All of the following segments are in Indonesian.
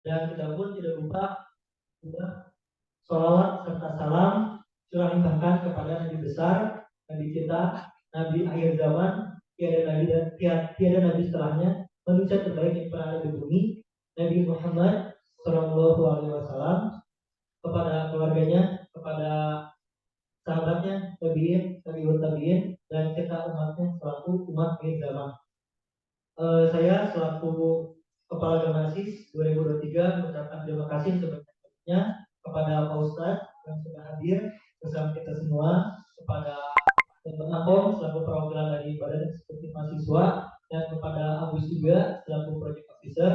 Dan kita pun tidak lupa juga sholawat serta salam curah limpahkan kepada Nabi besar, Nabi kita, Nabi akhir zaman, tiada Nabi setelahnya, manusia terbaik yang pernah ada di bumi, Nabi Muhammad Shallallahu Alaihi Wasallam, kepada keluarganya, kepada sahabatnya, tabiin, dan kita umatnya selaku umat akhir zaman. Saya selaku Kepala Gamasis 2023 mengucapkan terima kasih sebanyak-banyaknya kepada Pak Ustadz yang sudah hadir bersama kita semua, kepada Teman Akom selaku perwakilan dari Badan Eksekutif Mahasiswa, dan kepada Agus juga selaku Project Officer,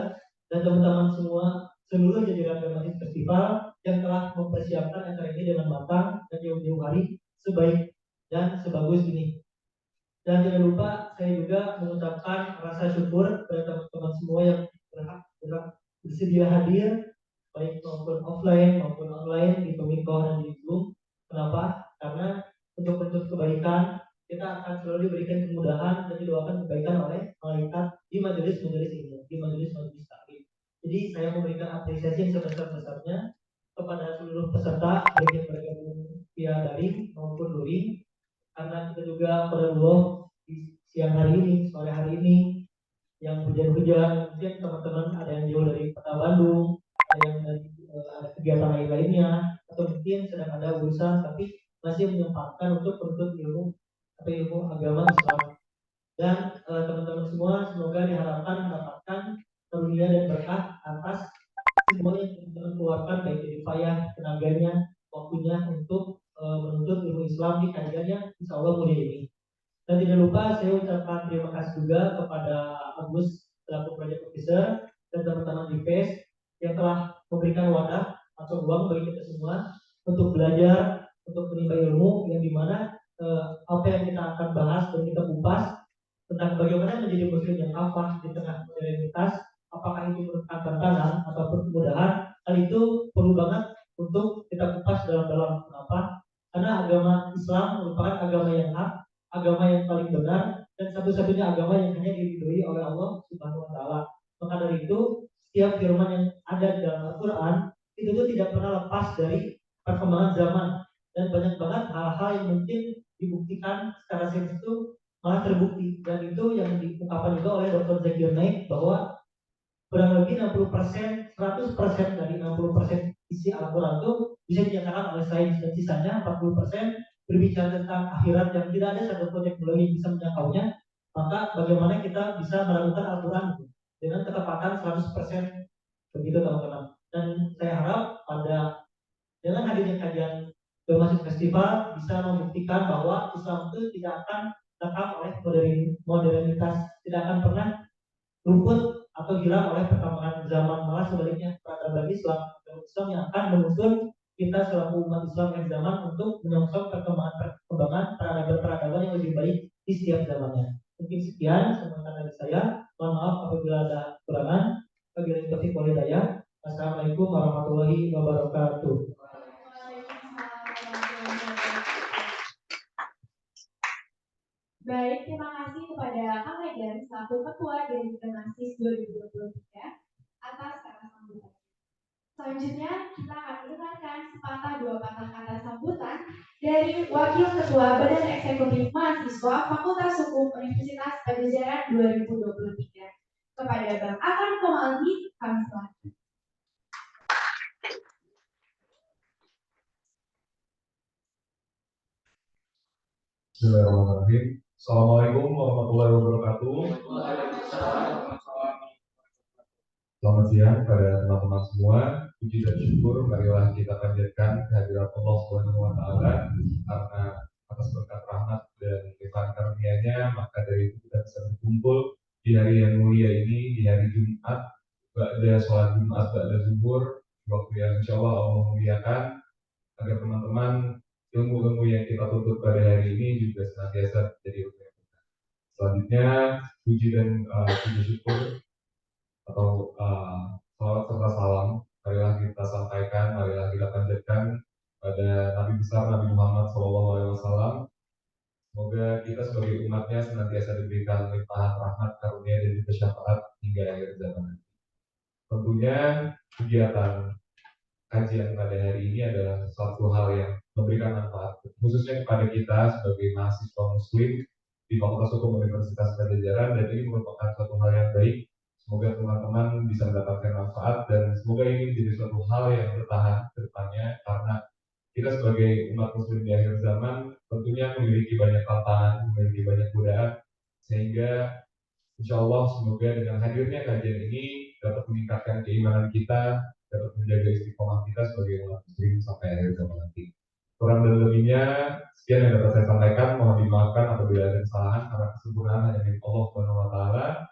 dan teman-teman semua seluruh jajaran Gamasis Festival yang telah mempersiapkan acara ini dengan matang dan jauh-jauh hari sebaik dan sebagus ini. Dan jangan lupa saya juga mengucapkan rasa syukur kepada teman-teman semua yang bersedia hadir baik maupun offline maupun online di Komiko dan di Zoom. Kenapa? Karena untuk kebaikan kita akan selalu diberikan kemudahan dan didoakan kebaikan oleh malaikat di majelis-majelis ini, di majelis-majelis taklim. Jadi saya memberikan apresiasi yang sebesar-besarnya kepada seluruh peserta baik yang bergabung via daring maupun luring, karena kita juga perlu di siang hari ini, sore hari ini yang hujan-hujan, mungkin teman-teman ada yang jauh dari kota Bandung, ada yang dari ada kegiatan lainnya, atau mungkin sedang ada urusan tapi masih menyempatkan untuk menuntut ilmu atau ilmu agama Islam. Dan teman-teman semua semoga diharapkan mendapatkan karunia dan berkah atas semua yang teman-teman keluarkan baik dari payah, tenaganya, waktunya untuk menuntut ilmu Islam di kajiannya insya Allah mulia ini. Dan tidak lupa saya ucapkan terima kasih juga kepada Agus selaku Project Officer dan teman-teman di PES yang telah memberikan wadah atau ruang bagi kita semua untuk belajar, untuk menimba ilmu yang dimana apa yang kita akan bahas dan kita kupas tentang bagaimana menjadi muslim yang kafah di tengah modernitas, apakah itu merupakan tantangan ataupun kemudahan, hal itu perlu banget untuk kita kupas dalam-dalam. Kenapa? Karena agama Islam merupakan agama yang hak, agama yang paling benar, dan satu-satunya agama yang hanya diridhoi oleh Allah Subhanahu wa Ta'ala. Maka dari itu, setiap firman yang ada di dalam Al-Quran itu tuh tidak pernah lepas dari perkembangan zaman, dan banyak banget hal-hal yang mungkin dibuktikan secara sains itu malah terbukti, dan itu yang diungkapkan juga oleh Dr. Zakir Naik bahwa kurang lebih 60%, 100% dari 60% isi Al-Quran itu bisa dinyatakan oleh sains, dan sisanya 40% berbicara tentang akhirat yang tidak ada satupun teknologi yang bisa menjangkaunya. Maka bagaimana kita bisa melakukan Al-Quran dengan ketepatan 100%, begitu teman-teman. Dan saya harap pada dengan hadirnya kajian Gamasis Festival bisa membuktikan bahwa Islam itu tidak akan lekang oleh modernitas, tidak akan pernah luput atau hilang oleh perkembangan zaman, malah sebaliknya peradaban Islam yang akan menuntun kita selaku umat Islam yang zaman untuk menyongsong perkembangan peradaban yang lebih baik di setiap zamannya. Mungkin sekian sementara dari saya. Mohon maaf apabila ada kekurangan. Wabillahi taufiq wal hidayah. Assalamualaikum warahmatullahi wabarakatuh. Baik, terima kasih kepada Kang Medan selaku Ketua dari Gamasis 2023 atas kata sambutan. Selanjutnya kita akan mendengarkan sepatah dua patah kata sambutan dari Wakil Ketua Badan Eksekutif Mahasiswa Fakultas Hukum Universitas Pajajaran 2023 kepada Bang Akram Komaldi. Kami silakan. Bismillahirrahmanirrahim. Assalamualaikum warahmatullahi wabarakatuh. Selamat siang pada teman-teman semua. Puji dan syukur marilah kita panjatkan kehadiran Allah Subhanahu wa Ta'ala, karena atas berkat rahmat dan limpahan karunia-Nya maka dari itu kita bisa berkumpul di hari yang mulia ini, di hari Jumat, ba'da sholat Jumat, ba'da zuhur, waktu yang insya Allah Allah muliakan, agar teman-teman ilmu-ilmu yang kita tuntut pada hari ini juga senantiasa menjadi ilmu yang benar. Selanjutnya, puji dan puji syukur atau salawat serta salam marilah kita sampaikan, marilah kita panjatkan pada Nabi besar Nabi Muhammad SAW. Semoga kita sebagai umatnya senantiasa diberikan limpahan rahmat, karunia, dan juga syafaat hingga akhir zaman. Tentunya kegiatan kajian pada hari ini adalah suatu hal yang memberikan manfaat khususnya kepada kita sebagai mahasiswa muslim di Fakultas Hukum Universitas Pajajaran, dan ini merupakan suatu hal yang baik. Semoga teman-teman bisa mendapatkan manfaat dan semoga ini menjadi suatu hal yang bertahan ke depannya, karena kita sebagai umat muslim di akhir zaman tentunya memiliki banyak tantangan, memiliki banyak godaan, sehingga insya Allah semoga dengan hadirnya kajian ini dapat meningkatkan keimanan kita, dapat menjaga istiqomah kita sebagai umat muslim sampai akhir zaman nanti. Kurang dan lebihnya sekian yang dapat saya sampaikan. Mohon dimaafkan apabila ada kesalahan, karena kesempurnaan hanya milik Allah Subhanahu wa taala.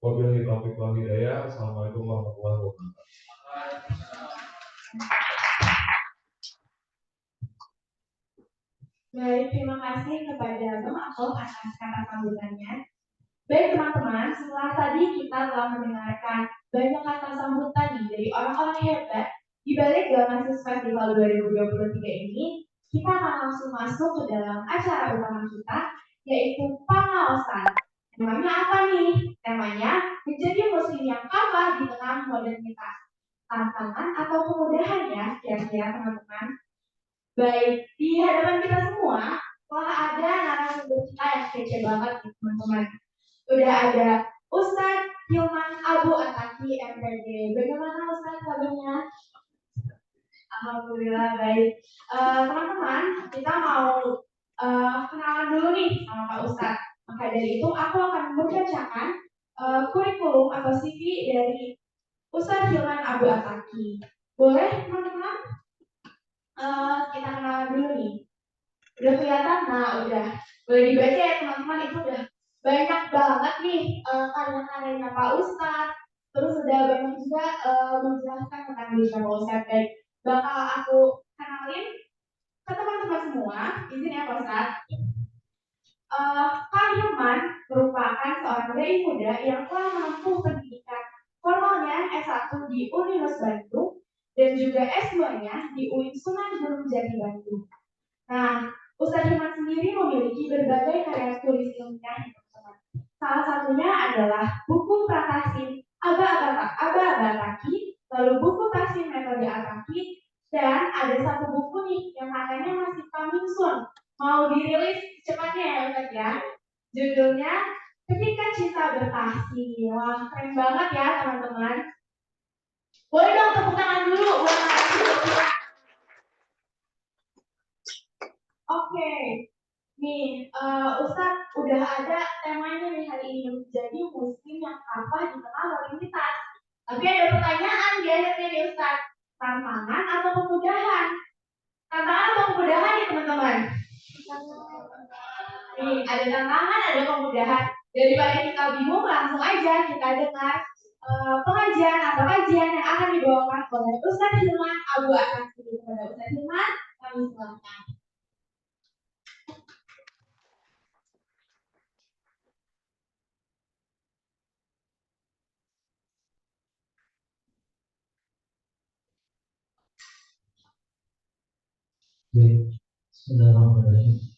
Wabillahi taufiq wal hidayah. Assalamualaikum warahmatullahi wabarakatuh. Baik, terima kasih kepada Bapak Akol atas kata sambutannya. Baik teman-teman, setelah tadi kita telah mendengarkan banyak kata sambutan nih dari orang-orang hebat di balik Geomasis Festival 2023 ini, kita akan langsung masuk ke dalam acara utama kita, yaitu pengawasan. Namanya apa nih? Temanya menjadi muslim yang kafah di tengah modernitas. Tantangan atau kemudahan ya, kira-kira teman-teman. Baik, di hadapan kita semua telah ada narasumber kita yang kece banget nih teman-teman. Udah ada Ustadz Hilman Abu Ataki MPD. Bagaimana Ustadz kabarnya? Alhamdulillah baik. Teman-teman, kita mau kenalan dulu nih sama Pak Ustadz. Maka dari itu aku akan membacakan kurikulum atau CV dari Ustadz Hilman Abu Ataki. Boleh teman-teman? Kita kenalan dulu nih. Udah kelihatan? Nah, udah. Boleh dibaca ya teman-teman, itu udah banyak banget nih karya-karyanya Pak Ustadz. Terus udah banyak juga menjelaskan tentang diri Pak Ustadz. Baik, bakal aku kenalin ke teman-teman semua. Izin ya Pak Ustadz. Kak Hilman merupakan seorang dai muda yang telah menempuh pendidikan formalnya S1 di Universitas Bandung dan juga S2-nya di UIN Sunan Gunung Jati Bandung. Nah, Ustadz Hilman sendiri memiliki berbagai karya tulis ilmiah, teman-teman. Salah satunya adalah buku Prakasin Aba Ataki, lalu buku Tasin Metode Ataki, dan ada satu buku nih yang katanya masih coming soon, mau dirilis cepatnya ya Ustadz ya. Judulnya Ketika Cinta Bertahsin. Wah, keren banget ya teman-teman. Boleh dong tepuk tangan dulu buat narasumber. Oke, nih Ustadz udah ada temanya nih hari ini, menjadi muslim yang kafah di tengah modernitas. Tapi ada pertanyaan di akhirnya nih Ustadz, tantangan atau kemudahan? Tantangan atau kemudahan nih teman-teman? Nih ada tantangan, ada kemudahan. Daripada kita bingung, langsung aja kita dengar pengajian atau kajian yang akan dibawakan oleh Ustadz Hilman Abu Ataki. Kepada Ustadz Hilman, kami silakan. Bismillahirrahmanirrahim.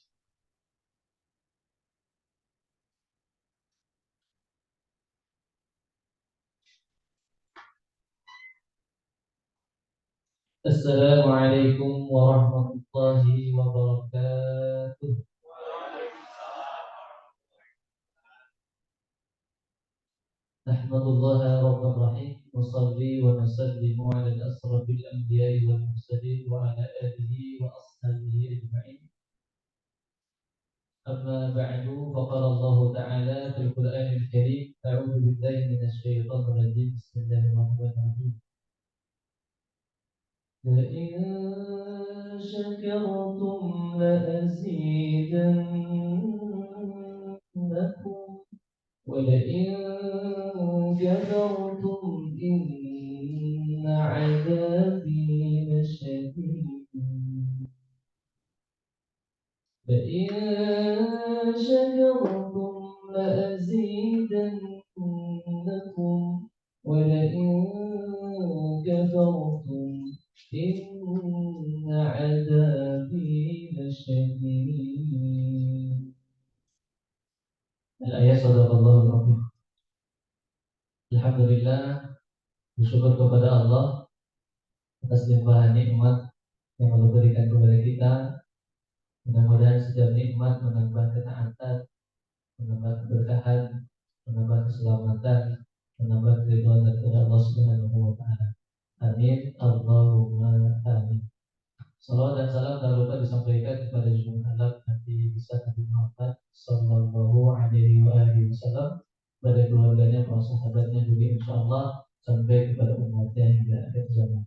Assalamualaikum warahmatullahi wabarakatuh. Nahmadulillah Rabbil Rahim wa salli wa nusallimu ala asrafil anbiya'i wal mursalin wa ala alihi wa ashabihi ajma'in. Amma ba'du, faqala Allah Ta'ala fil Qur'anil Karim, a'udzu billahi minasy syaithanir rajim. Bismillahirrahmanirrahim. لئن شكرتم لأزيدنكم ولئن كفرتم إن عذابي لشديد لئن شكرتم لأزيدنكم ولئن كفرتم إن عذابي لشديد. الآية صدق الله العظيم. Alhamdulillah, bersyukur bersyukur kepada Allah atas limpahan nikmat yang Allah berikan kepada kita. Mudah-mudahan setiap nikmat menambah ketaatan, menambah keberkahan, menambah keselamatan, menambah keridhaan daripada Allah Subhanahu wa taala. Amin. Allahumma amin. Salawat dan salam tak lupa disampaikan kepada junjungan Nabi besar Nabi Muhammad sallallahu alaihi wasallam, pada keluarganya, para sahabatnya juga insyaallah sampai kepada umatnya hingga akhir zaman.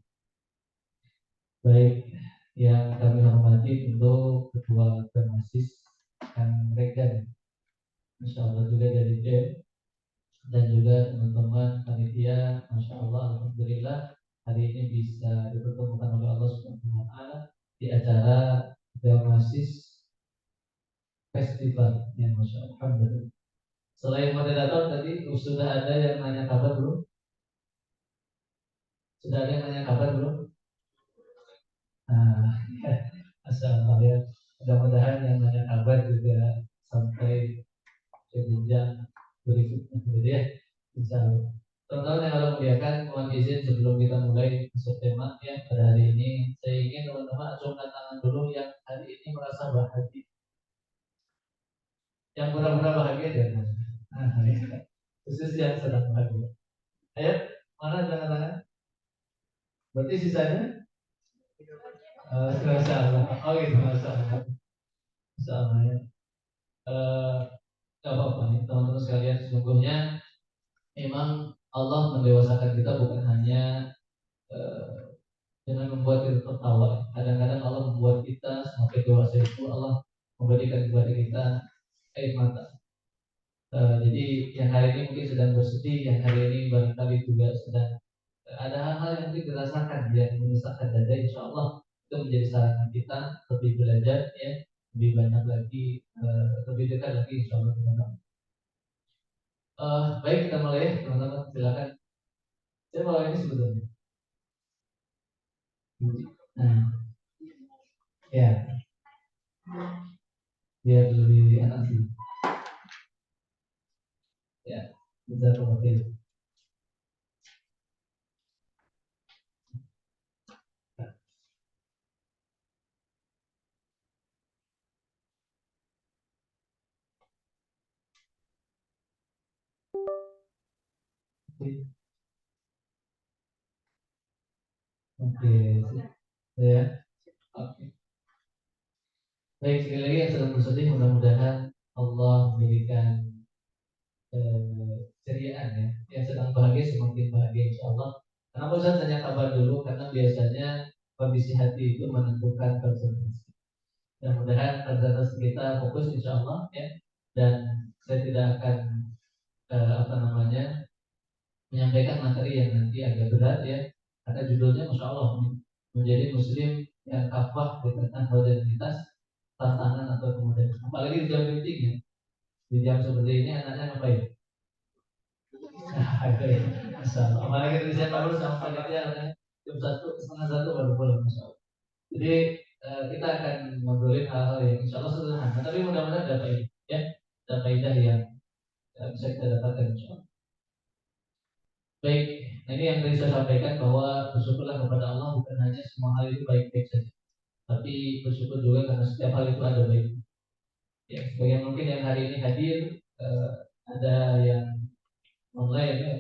Baik, yang kami hormati tentu Ketua Permasis Kang Regan, insyaallah juga dari JEM, dan juga teman-teman panitia. Masya Allah, alhamdulillah hari ini bisa dipertemukan oleh Allah Subhanahu wa taala di acara Permasis Festival. Ya, Masya Allah, alhamdulillah. Selain moderator tadi sudah ada yang nanya kabar belum? Sudah ada yang nanya kabar belum? Nah, Masya Allah ya. Mudah-mudahan yang nanya kabar juga sampai ke jenjang berikutnya, gitu ya. Insya Allah. Teman-teman yang Allah muliakan, mohon izin sebelum kita mulai masuk tema ya pada hari ini, saya ingin teman-teman acungkan tangan dulu yang hari ini merasa bahagia. Yang pura-pura bahagia dan khusus yang sedang bahagia. Ayo, mana tangan-tangan? Berarti sisanya? Masya Allah. Oh gitu, Masya Allah. Masya Allah ya. Gak apa-apa nih teman-teman sekalian, sesungguhnya memang Allah mendewasakan kita bukan hanya dengan membuat kita tertawa. Kadang-kadang Allah membuat kita semakin dewasa itu Allah memberikan kepada kita air mata. Jadi yang hari ini mungkin sedang bersedih, yang hari ini barangkali juga sedang ada hal-hal yang mungkin dirasakan yang menyesakkan dada. Insya Allah itu menjadi sarana kita lebih belajar ya, lebih banyak lagi, lebih dekat lagi insya Allah teman-teman. Baik, kita mulai teman-teman, silakan. Saya bawa ini sebetulnya. Nah, ya, biar lebih enak sih. Ya, bisa pakai. Oke, ya, oke. Baik, sekali lagi yang sedang bersedih, mudah-mudahan Allah memberikan ceriaan ya. Yang sedang bahagia semakin bahagia insya Allah. Kenapa saya tanya kabar dulu? Karena biasanya kondisi hati itu menentukan konsentrasi. Mudah-mudahan konsentrasi kita fokus insya Allah ya. Dan saya tidak akan menyampaikan materi yang nanti agak berat ya. Karena judulnya Masya Allah, menjadi Muslim yang kafah dengan modernitas, tantangan atau kemudian. Apalagi di jam meeting ya. Di jam seperti ini anaknya ngapain? Apalagi tadi saya baru sama panitia jam 1:30 baru pulang. Jadi kita akan ngobrolin hal-hal yang insya Allah sederhana, tapi mudah-mudahan ada faedah ya, ada faedah yang bisa kita dapatkan insya Allah. Baik, nah ini yang tadi saya sampaikan bahwa bersyukurlah kepada Allah bukan hanya semua hal itu baik-baik saja, tapi bersyukur juga karena setiap hal itu ada baik. Ya, sebagian mungkin yang hari ini hadir, ada yang online ya,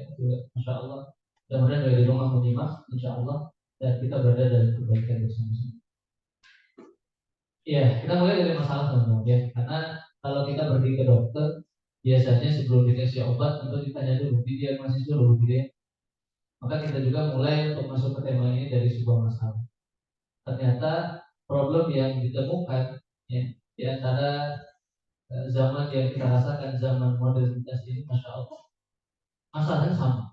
Masya Allah. Mudah-mudahan dari rumah menyimak, Insya Allah, dan kita berada dalam kebaikan bersama-sama. Ya, kita mulai dari masalah teman-teman ya, karena kalau kita pergi ke dokter, biasanya sebelum dikasih obat tentu ditanya dulu, didiagnosis dulu, gitu ya. Maka kita juga mulai untuk masuk ke tema ini dari sebuah masalah. Ternyata problem yang ditemukan ya, di antara zaman yang kita rasakan, zaman modernitas ini, Masya Allah, masalahnya sama.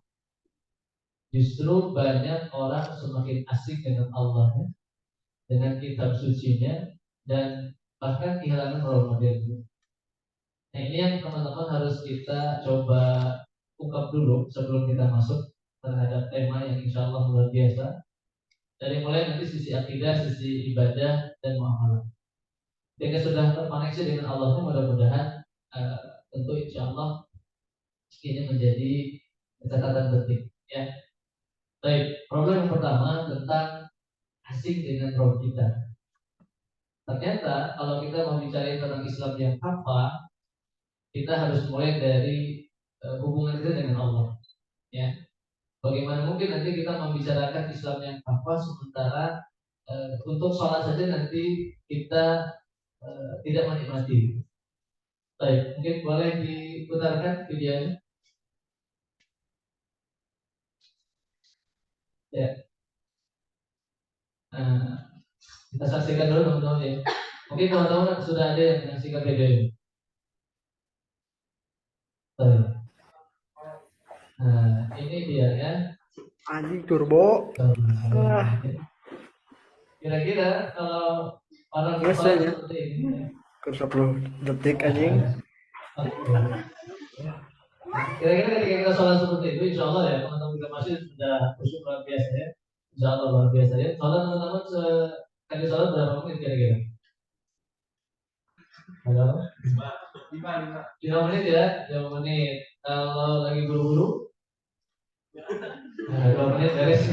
Justru banyak orang semakin asik dengan Allah, dengan kitab sucinya, dan bahkan kehilangan role modelnya. Nah ini yang teman-teman harus kita coba ungkap dulu sebelum kita masuk terhadap tema yang insya Allah luar biasa. Dari mulai nanti sisi akidah, sisi ibadah, dan muamalah. Jika sudah terkoneksi dengan Allahnya, mudah-mudahan tentu insya Allah ini menjadi catatan penting. Ya. Baik, problem yang pertama tentang asing dengan roh kita. Ternyata kalau kita mau bicara tentang Islam yang apa, kita harus mulai dari hubungan kita dengan Allah. Ya, bagaimana mungkin nanti kita membicarakan Islam yang apa sementara untuk sholat saja nanti kita tidak menikmati. Baik, mungkin boleh diputarkan videonya. Ya, kita saksikan dulu teman-teman ya. Mungkin teman-teman sudah ada yang menyaksikan video ini. Baik. Nah, ini dia ya. Anjing turbo. Kira-kira kalau orang Yes, sholat ya. seperti ini, Ke 10 detik anjing. kira-kira ketika kita sholat seperti itu, insya Allah ya teman-teman kita masih sudah khusyuk luar biasa ya. Insya Allah luar biasa ya. Sholat teman-teman sekali sholat berapa menit kira-kira? Halo? 5 menit ya, 5 menit. Kalau lagi buru-buru, 2 menit beres.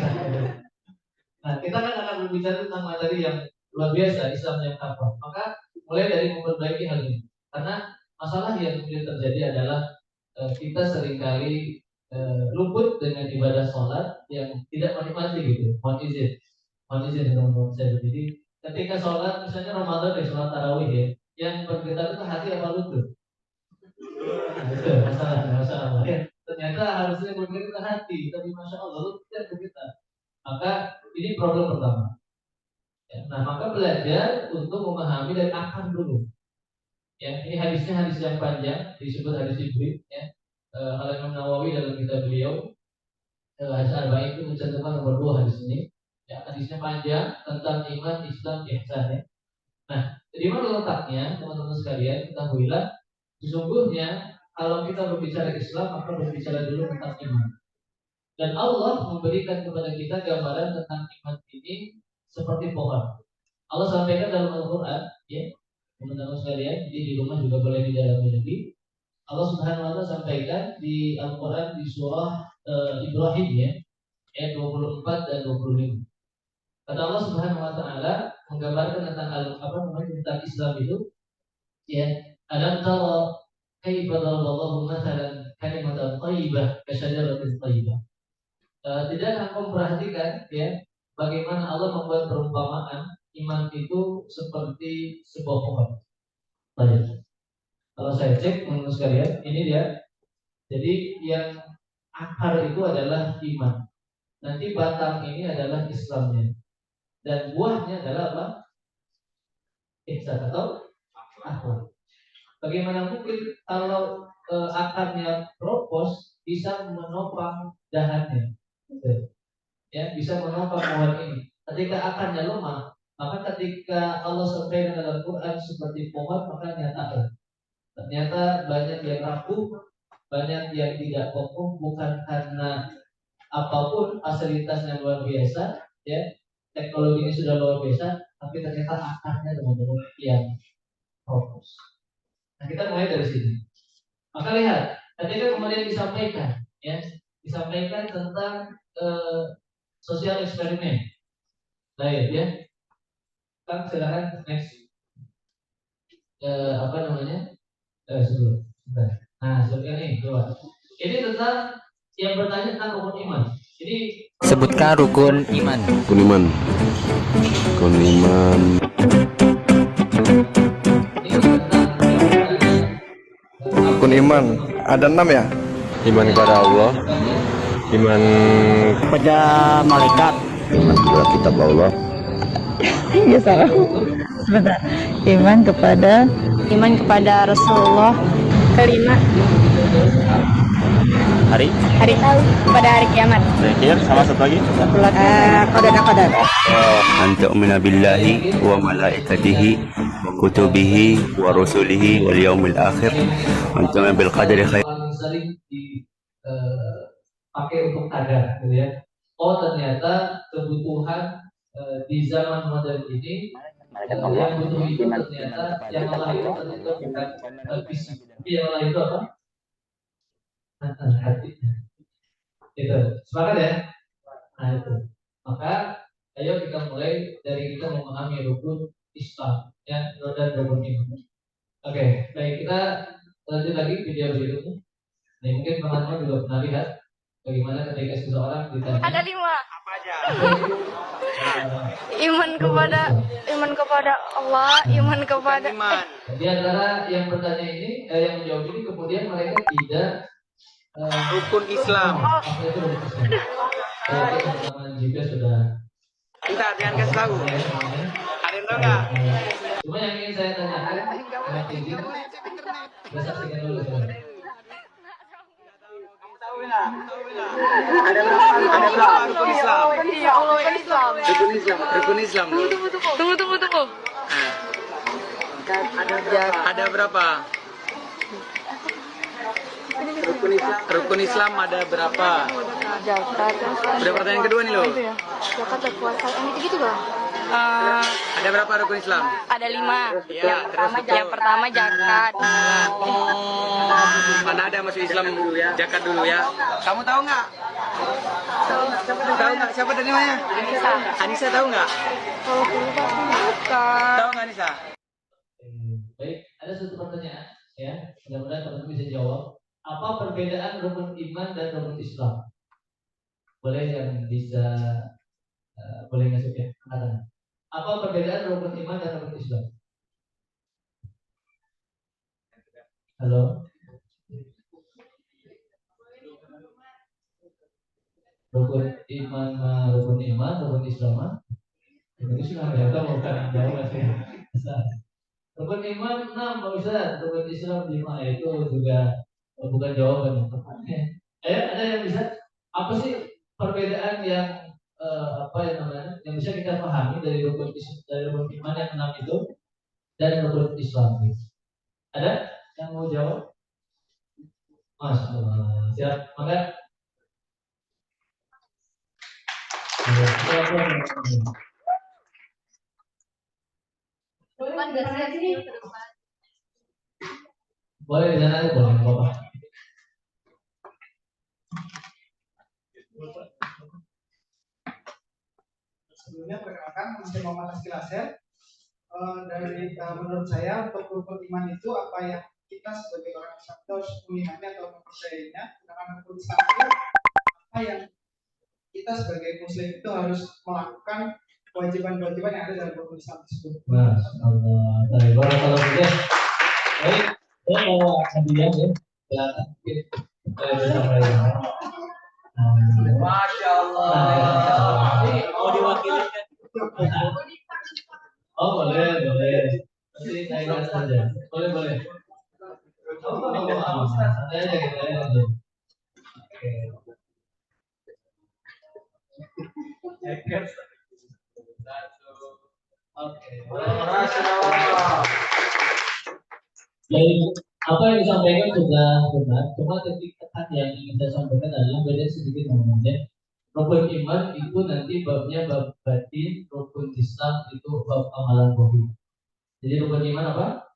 Nah, kita kan akan berbicara tentang materi yang luar biasa, Islam yang apa. Maka mulai dari memperbaiki hal ini. Karena masalah yang kemudian terjadi adalah kita seringkali luput dengan ibadah sholat yang tidak menikmati gitu. Mohon izin teman-teman saya berdiri. Ketika sholat, misalnya Ramadan ya, sholat tarawih ya, yang bergetar itu hati apa lutut? Nah, itu masalah ya. Ternyata harusnya bergetar itu hati, tapi masya Allah lutut tidak bergetar. Maka ini problem pertama. Ya, nah, maka belajar untuk memahami dan akan dulu. Ya, ini hadisnya hadis yang panjang, disebut hadis Jibril. Ya, Al-Imam Nawawi dalam kitab beliau hadis Arba'in itu mencantumkan nomor 2 hadis ini. Ya, hadisnya panjang tentang iman, Islam, ihsan. Ya. Nah, di mana letaknya teman-teman sekalian? Ketahuilah, sesungguhnya kalau kita berbicara Islam maka berbicara dulu tentang iman. Dan Allah memberikan kepada kita gambaran tentang iman ini seperti pohon. Allah sampaikan dalam Al-Quran, ya, teman-teman sekalian, jadi di rumah juga boleh di dalam negeri. Allah Subhanahu Wa Taala sampaikan di Al-Quran di surah Ibrahim ya, ayat 24 dan 25. Kata Allah Subhanahu Wa Taala menggambarkan tentang Islam itu, ya, alam tara kaifa daraballahu mathalan kalimatan thayyibah ka syajaratin thayyibah. Tidak akan memperhatikan ya bagaimana Allah membuat perumpamaan iman itu seperti sebuah pohon. Baik. Kalau saya cek teman-teman sekalian, ini dia. Jadi yang akar itu adalah iman. Nanti batang ini adalah Islamnya. Dan buahnya adalah apa? Ihsan atau akhlak. Bagaimana mungkin kalau akarnya propos bisa menopang dahannya? Ya, bisa menopang pohon ini. Ketika akarnya lemah, maka ketika Allah sampaikan dalam Quran seperti pohon, maka ternyata banyak yang rapuh, banyak yang tidak kokoh, bukan karena apapun fasilitasnya luar biasa, ya, teknologinya sudah luar biasa, tapi ternyata akarnya teman-teman yang propos. Nah, kita mulai dari sini. Maka lihat, ketika kemudian disampaikan tentang sosial eksperimen. Baik ya. Kan silakan next. Sebelum. Nah, sebelumnya nih, coba. Ini tentang yang bertanya tentang rukun iman. Jadi sebutkan rukun iman. Rukun iman. Rukun iman. Rukun iman ada 6 ya? Iman kepada Allah. Iman Kepada malaikat. kepada kitab Allah. Iya salah. Sebentar. Iman kepada Rasulullah. Kelima. Hari Pada hari kiamat. terakhir sama satu lagi. Qadar. An tu'mina billahi wa malaikatihi wa kutubihi wa rusulihi wal yaumil akhir. An tu'mina bil qadari khair. paling sering dipakai untuk tagar, gitu ya. Oh, ternyata kebutuhan di zaman modern ini yang butuh itu ternyata yang lain itu bukan fisik, yang lain itu apa? Hati. Itu sepakat ya. Nah itu. Maka ayo kita mulai dari kita memahami rukun Islam ya dan rukun iman. Oke, baik kita lanjut lagi video berikutnya. Nah, mungkin teman-teman juga pernah lihat bagaimana ketika seseorang ditanya Ada 5. apa itu Iman kepada Allah, iman kepada di antara yang bertanya ini, yang menjawab ini kemudian mereka tidak Rukun Islam. apa itu rukun Islam. Jadi teman-teman juga sudah Bentar, jangan kasih tahu. Ada yang tahu nggak? cuma yang ingin saya tanyakan nanti ini bisa saksikan dulu teman. Ada berapa rukun Islam? Ya Allah Islam. Rukun Islam. Tunggu. Ada berapa? Rukun Islam ada berapa? Zakat. Udah pertanyaan kedua nih lo. Zakat dan puasa. Yang gitu loh. Ada berapa rukun Islam? Ada 5. Ya, Yang pertama zakat. Mana ada masuk Islam zakat dulu ya? Kamu tahu nggak? Tahu nggak siapa tadi namanya? Anissa tahu nggak? Kalau dulu pasti bukan. Tahu nggak Anissa? Baik, ada satu pertanyaan ya, mudah-mudahan teman-teman bisa jawab. Apa perbedaan rukun iman dan rukun Islam? Boleh yang bisa boleh masuk ya, angkat. Apa perbedaan rukun iman dan rukun Islam? Halo. Rukun iman, rukun Islam. Rukun Islam ya, kita bukan jauh masih. Rukun iman 6 Pak Ustaz, rukun Islam 5 itu juga bukan jawaban yang tepatnya. Ada yang bisa apa sih perbedaan yang apa yang namanya yang bisa kita pahami dari rukun iman yang 6 itu dan rukun Islam itu? Ada yang mau jawab? Masya Allah. Siap, maka boleh di sana aja, boleh apa-apa. Sebelumnya perkenalkan nama saya Muhammad Rizky Laser. Dari menurut saya untuk rukun iman itu apa yang kita sebagai orang Islam harus memahami atau mempercayainya. Sedangkan rukun Islam itu apa yang kita sebagai Muslim itu harus melakukan kewajiban-kewajiban yang ada dalam rukun Islam tersebut. Masya Allah. Baik, kalau begitu. Baik, saya bawa hadiah ya. Silakan mungkin saya bisa mulai. Masya Allah. Mau diwakili kan? Oh boleh. Nanti saya lihat saja. Boleh. Santai aja kita ya. Oke. Jadi apa yang disampaikan sudah benar. Cuma ketika yang ingin saya sampaikan adalah beda sedikit namanya. Rukun iman itu nanti babnya bab batin, rukun Islam itu bab amalan zahir. Jadi rukun iman apa?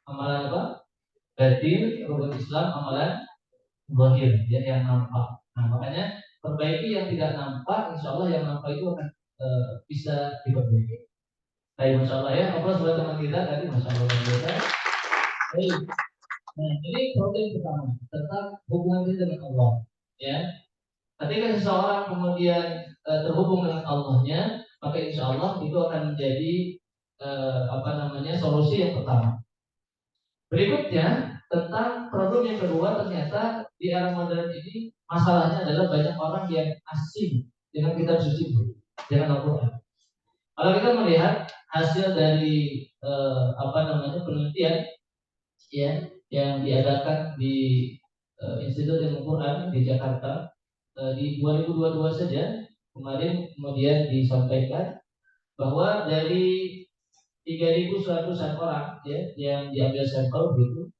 Amalan apa? Batin, rukun Islam amalan zahir, ya yang nampak. Nah makanya perbaiki yang tidak nampak, insya Allah yang nampak itu akan bisa diperbaiki. Baik, masya Allah ya. Apa buat teman kita tadi, masya Allah biasa. Baik. Nah ini problem pertama tentang hubungan kita dengan Allah, ya. Ketika seseorang kemudian terhubung dengan Allahnya, maka insya Allah itu akan menjadi solusi yang pertama. Berikutnya tentang problem yang kedua, ternyata di era modern ini masalahnya adalah banyak orang yang asing dengan kitab suci, dengan Al-Quran. Kalau kita melihat hasil dari penelitian ya yang diadakan di Institut Ilmu Quran di Jakarta di 2022 saja kemarin kemudian disampaikan bahwa dari 3.100-an orang ya yang diambil sampel gitu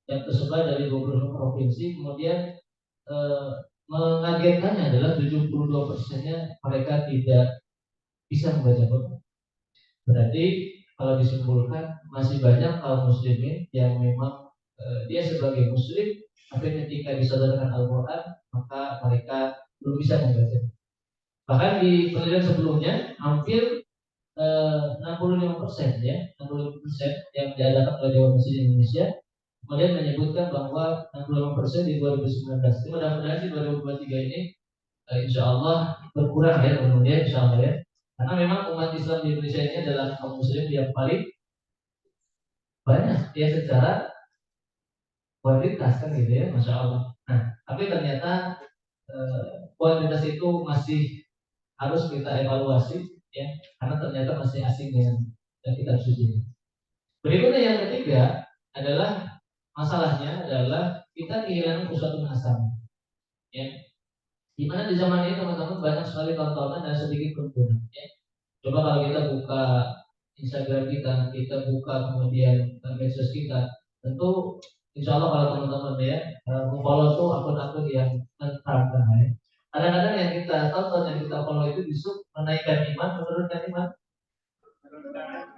yang tersebar dari 20 provinsi, kemudian mengagetkannya adalah 72%-nya mereka tidak bisa membaca Quran. Berarti kalau disimpulkan masih banyak kaum muslimin yang memang dia sebagai muslim tapi ketika disadarkan Al-Quran maka mereka belum bisa membaca. Bahkan di penelitian sebelumnya hampir 65% ya, 65% yang diadakan oleh Dewan Masjid Indonesia kemudian menyebutkan bahwa 65% di 2019. Mudah-mudahan di 2023 ini insya Allah berkurang ya, kemudian insya Allah ya. Karena memang umat Islam di Indonesia ini adalah kaum muslim yang paling banyak ya secara kuantitas kan gitu ya, masya Allah. Nah, tapi ternyata kuantitas itu masih harus kita evaluasi ya, karena ternyata masih asing dengan kitab suci. Berikutnya yang ketiga adalah masalahnya adalah kita kehilangan sesuatu yang ya. Di mana di zaman ini teman-teman banyak sekali tontonan dan sedikit kerumunan ya. Coba kalau kita buka Instagram kita buka kemudian medsos kita, tentu insya Allah kalau teman-teman ya follow tuh akun-akun yang menentang ya. Kadang-kadang yang kita tonton, yang kita follow itu justru menaikkan iman, menurunkan iman.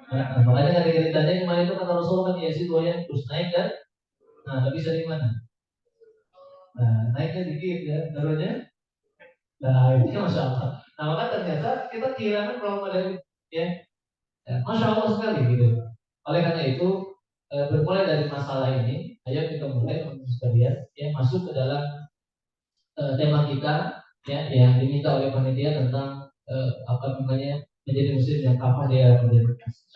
Nah, makanya dari ceritanya iman itu kata Rasulullah kan ya sih yang terus naik kan, nah lebih sering mana? Nah naiknya dikit ya, turunnya. Nah itu masya Allah. Nah maka ternyata kita kehilangan role model ya, masya Allah sekali gitu. Oleh karena itu bermulai dari masalah ini, ayo kita mulai teman-teman sekalian ya masuk ke dalam tema kita ya yang diminta oleh panitia tentang apa namanya menjadi muslim yang kafah di era modernitas.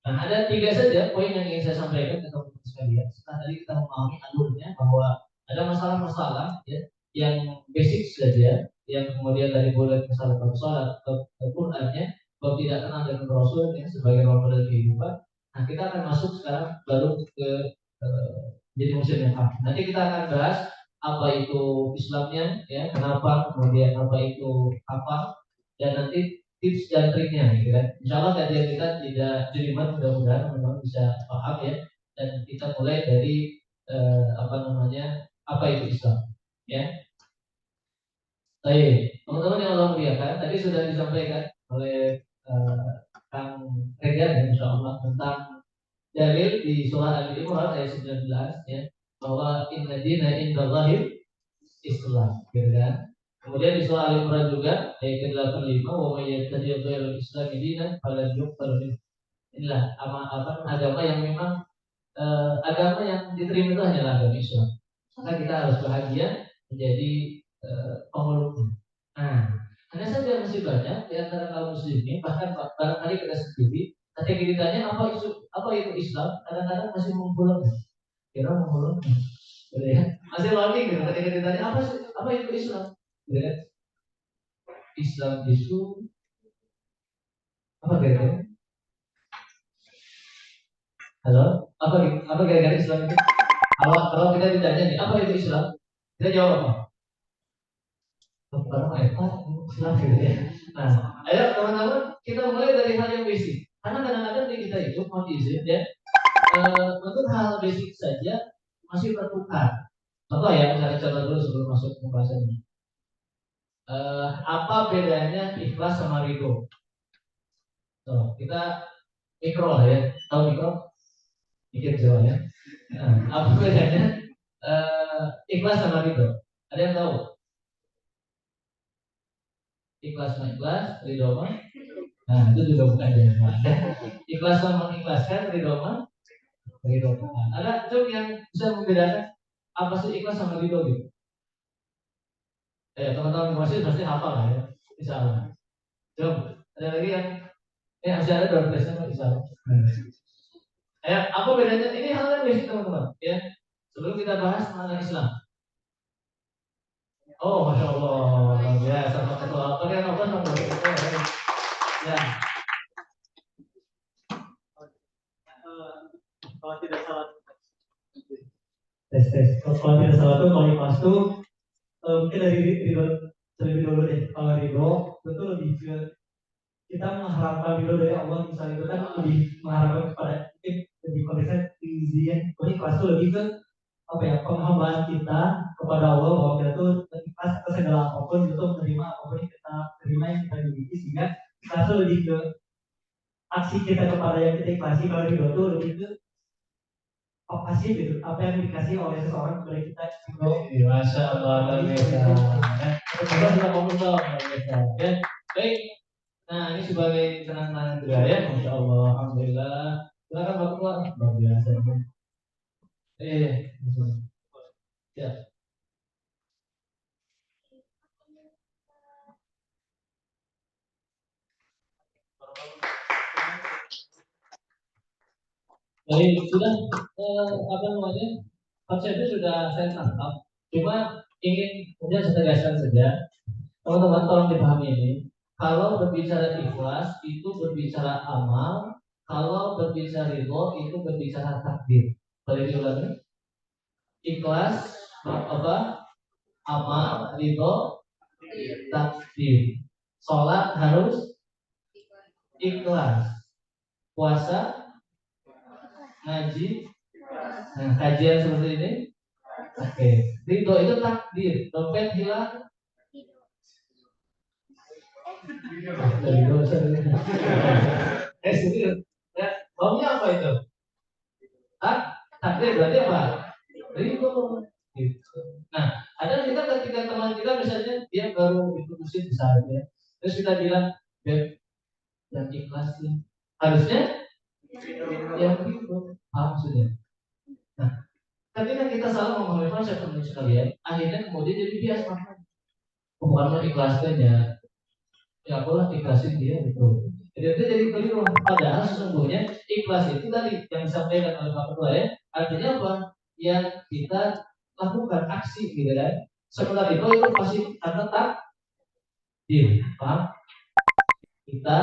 Nah ada 3 saja poin yang ingin saya sampaikan ke teman-teman sekalian. Setelah tadi kita memahami alurnya bahwa ada masalah-masalah ya yang basic saja, yang kemudian dari boleh masalah sholat ke Qur'annya, bahwa tidak kenal dengan Rasul ya, sebagai role model kehidupan. Nah kita akan masuk sekarang baru ke jadi muslim yang kafah. Nanti kita akan bahas apa itu Islamnya ya, kenapa, kemudian apa itu apa, dan nanti tips dan triknya gitu kan. Insya Allah kajian kita tidak jelimet, mudah-mudahan teman-teman bisa paham ya, dan kita mulai dari apa namanya apa itu Islam ya. Baik, teman-teman yang Allah muliakan, tadi sudah disampaikan oleh Kang Regan insya Allah tentang dalil di surah Al-Imran ayat 19 ya, bahwa inna dina indallahil Islam gitu kan. Kemudian di surah Al-Imran juga ayat ke-85, wa may yattabi' ghairal Islam dinan falan yuqbal minhu. Inilah agama yang memang agama yang diterima itu hanyalah agama Islam. Maka kita harus bahagia menjadi pemeluknya. Nah, hanya saja masih banyak di antara kaum muslimin, bahkan barangkali kita sendiri, ketika ditanya apa itu Islam, kadang-kadang masih menggulung, kira menggulung, gitu ya. Masih loading gitu. Ketika ditanya apa itu Islam, gitu ya. Islam itu apa kira-kira? Halo, apa kira-kira Islam itu? Kalau kita ditanya nih, apa itu Islam? Kita jawab apa? Islam gitu ya. Nah, ayo teman-teman kita mulai dari hal yang basic. Karena kadang-kadang di kita itu mau izin ya, untuk hal basic saja masih tertukar. Contoh ya, cari contoh dulu sebelum masuk ke pembahasannya. Apa bedanya ikhlas sama ridho? Tuh, kita mikro lah ya, tahu mikro? Mikir Jawa ya. Apa bedanya ikhlas sama ridho? Ada yang tahu? Ikhlas sama ikhlas, ridho mah. Nah itu juga bukan jawaban. Ikhlas sama mengikhlaskan, ridho mah. Ridho mah. Ada coba yang bisa membedakan apa sih ikhlas sama ridho gitu? Teman-teman masih pasti hafal lah ya. Insyaallah. Coba ada lagi yang masih ada dalam presnya insyaallah. Apa bedanya? Ini hal yang basic teman-teman ya. Sebelum kita bahas mengenai Islam. Oh, masya Allah, ya sama ketua. Oke, nonton dong. Ya. Kalau tidak salah, tes. Kalau tidak salah tuh kalau pas tuh mungkin dari Ridho terlebih dulu deh. Kalau Ridho itu lebih ke kita mengharapkan ridho dari Allah, misalnya itu kan lebih mengharapkan kepada mungkin lebih konteksnya izin. Ini kelas tuh lebih ke apa ya, penghambaan kita kepada Allah, bahwa kita tuh ikhlas atas segala apapun, itu menerima apapun yang kita terima, yang kita miliki, sehingga kita tuh lebih ke aksi kita kepada yang kita ikhlasi. Kalau ridho tuh lebih ke pasif gitu, apa yang dikasih oleh seseorang kepada kita. Masya Allah, Kita sudah fokus dong, ya. Baik. Nah, ini sebagai kenang-kenangan juga ya, Masya Allah, Alhamdulillah. Silakan Pak Ketua, luar biasa. Ya. Baik, sudah apa namanya? Konsepnya sudah saya tangkap. Cuma ingin kemudian saya tegaskan saja, teman-teman tolong dipahami ini. Kalau berbicara ikhlas itu berbicara amal, kalau berbicara ridho itu berbicara takdir. Boleh diulangi? Ikhlas apa? Amal, ridho, takdir. Sholat harus ikhlas. Puasa, ngaji, nah, kajian seperti ini. Oke, ridho itu takdir. Dompet hilang. Serius. Ya, maunya apa itu? Takdir berarti apa? Ridho. Gitu. Nah, ada kita ketika teman kita misalnya dia baru diputusin misalnya, terus kita bilang, Beb, yang ikhlas sih. Harusnya yang itu, maksudnya. Nah, ketika kita salah memahami konsep teman sekalian, akhirnya kemudian jadi bias makan. Bukan ikhlasnya, ya aku lah ikhlasin dia gitu. Jadi itu jadi keliru. Padahal sesungguhnya ikhlas itu tadi yang disampaikan oleh Pak Ketua ya. Artinya apa? Yang kita lakukan aksi gitu kan. Setelah itu pasti akan takdir. Paham? Kita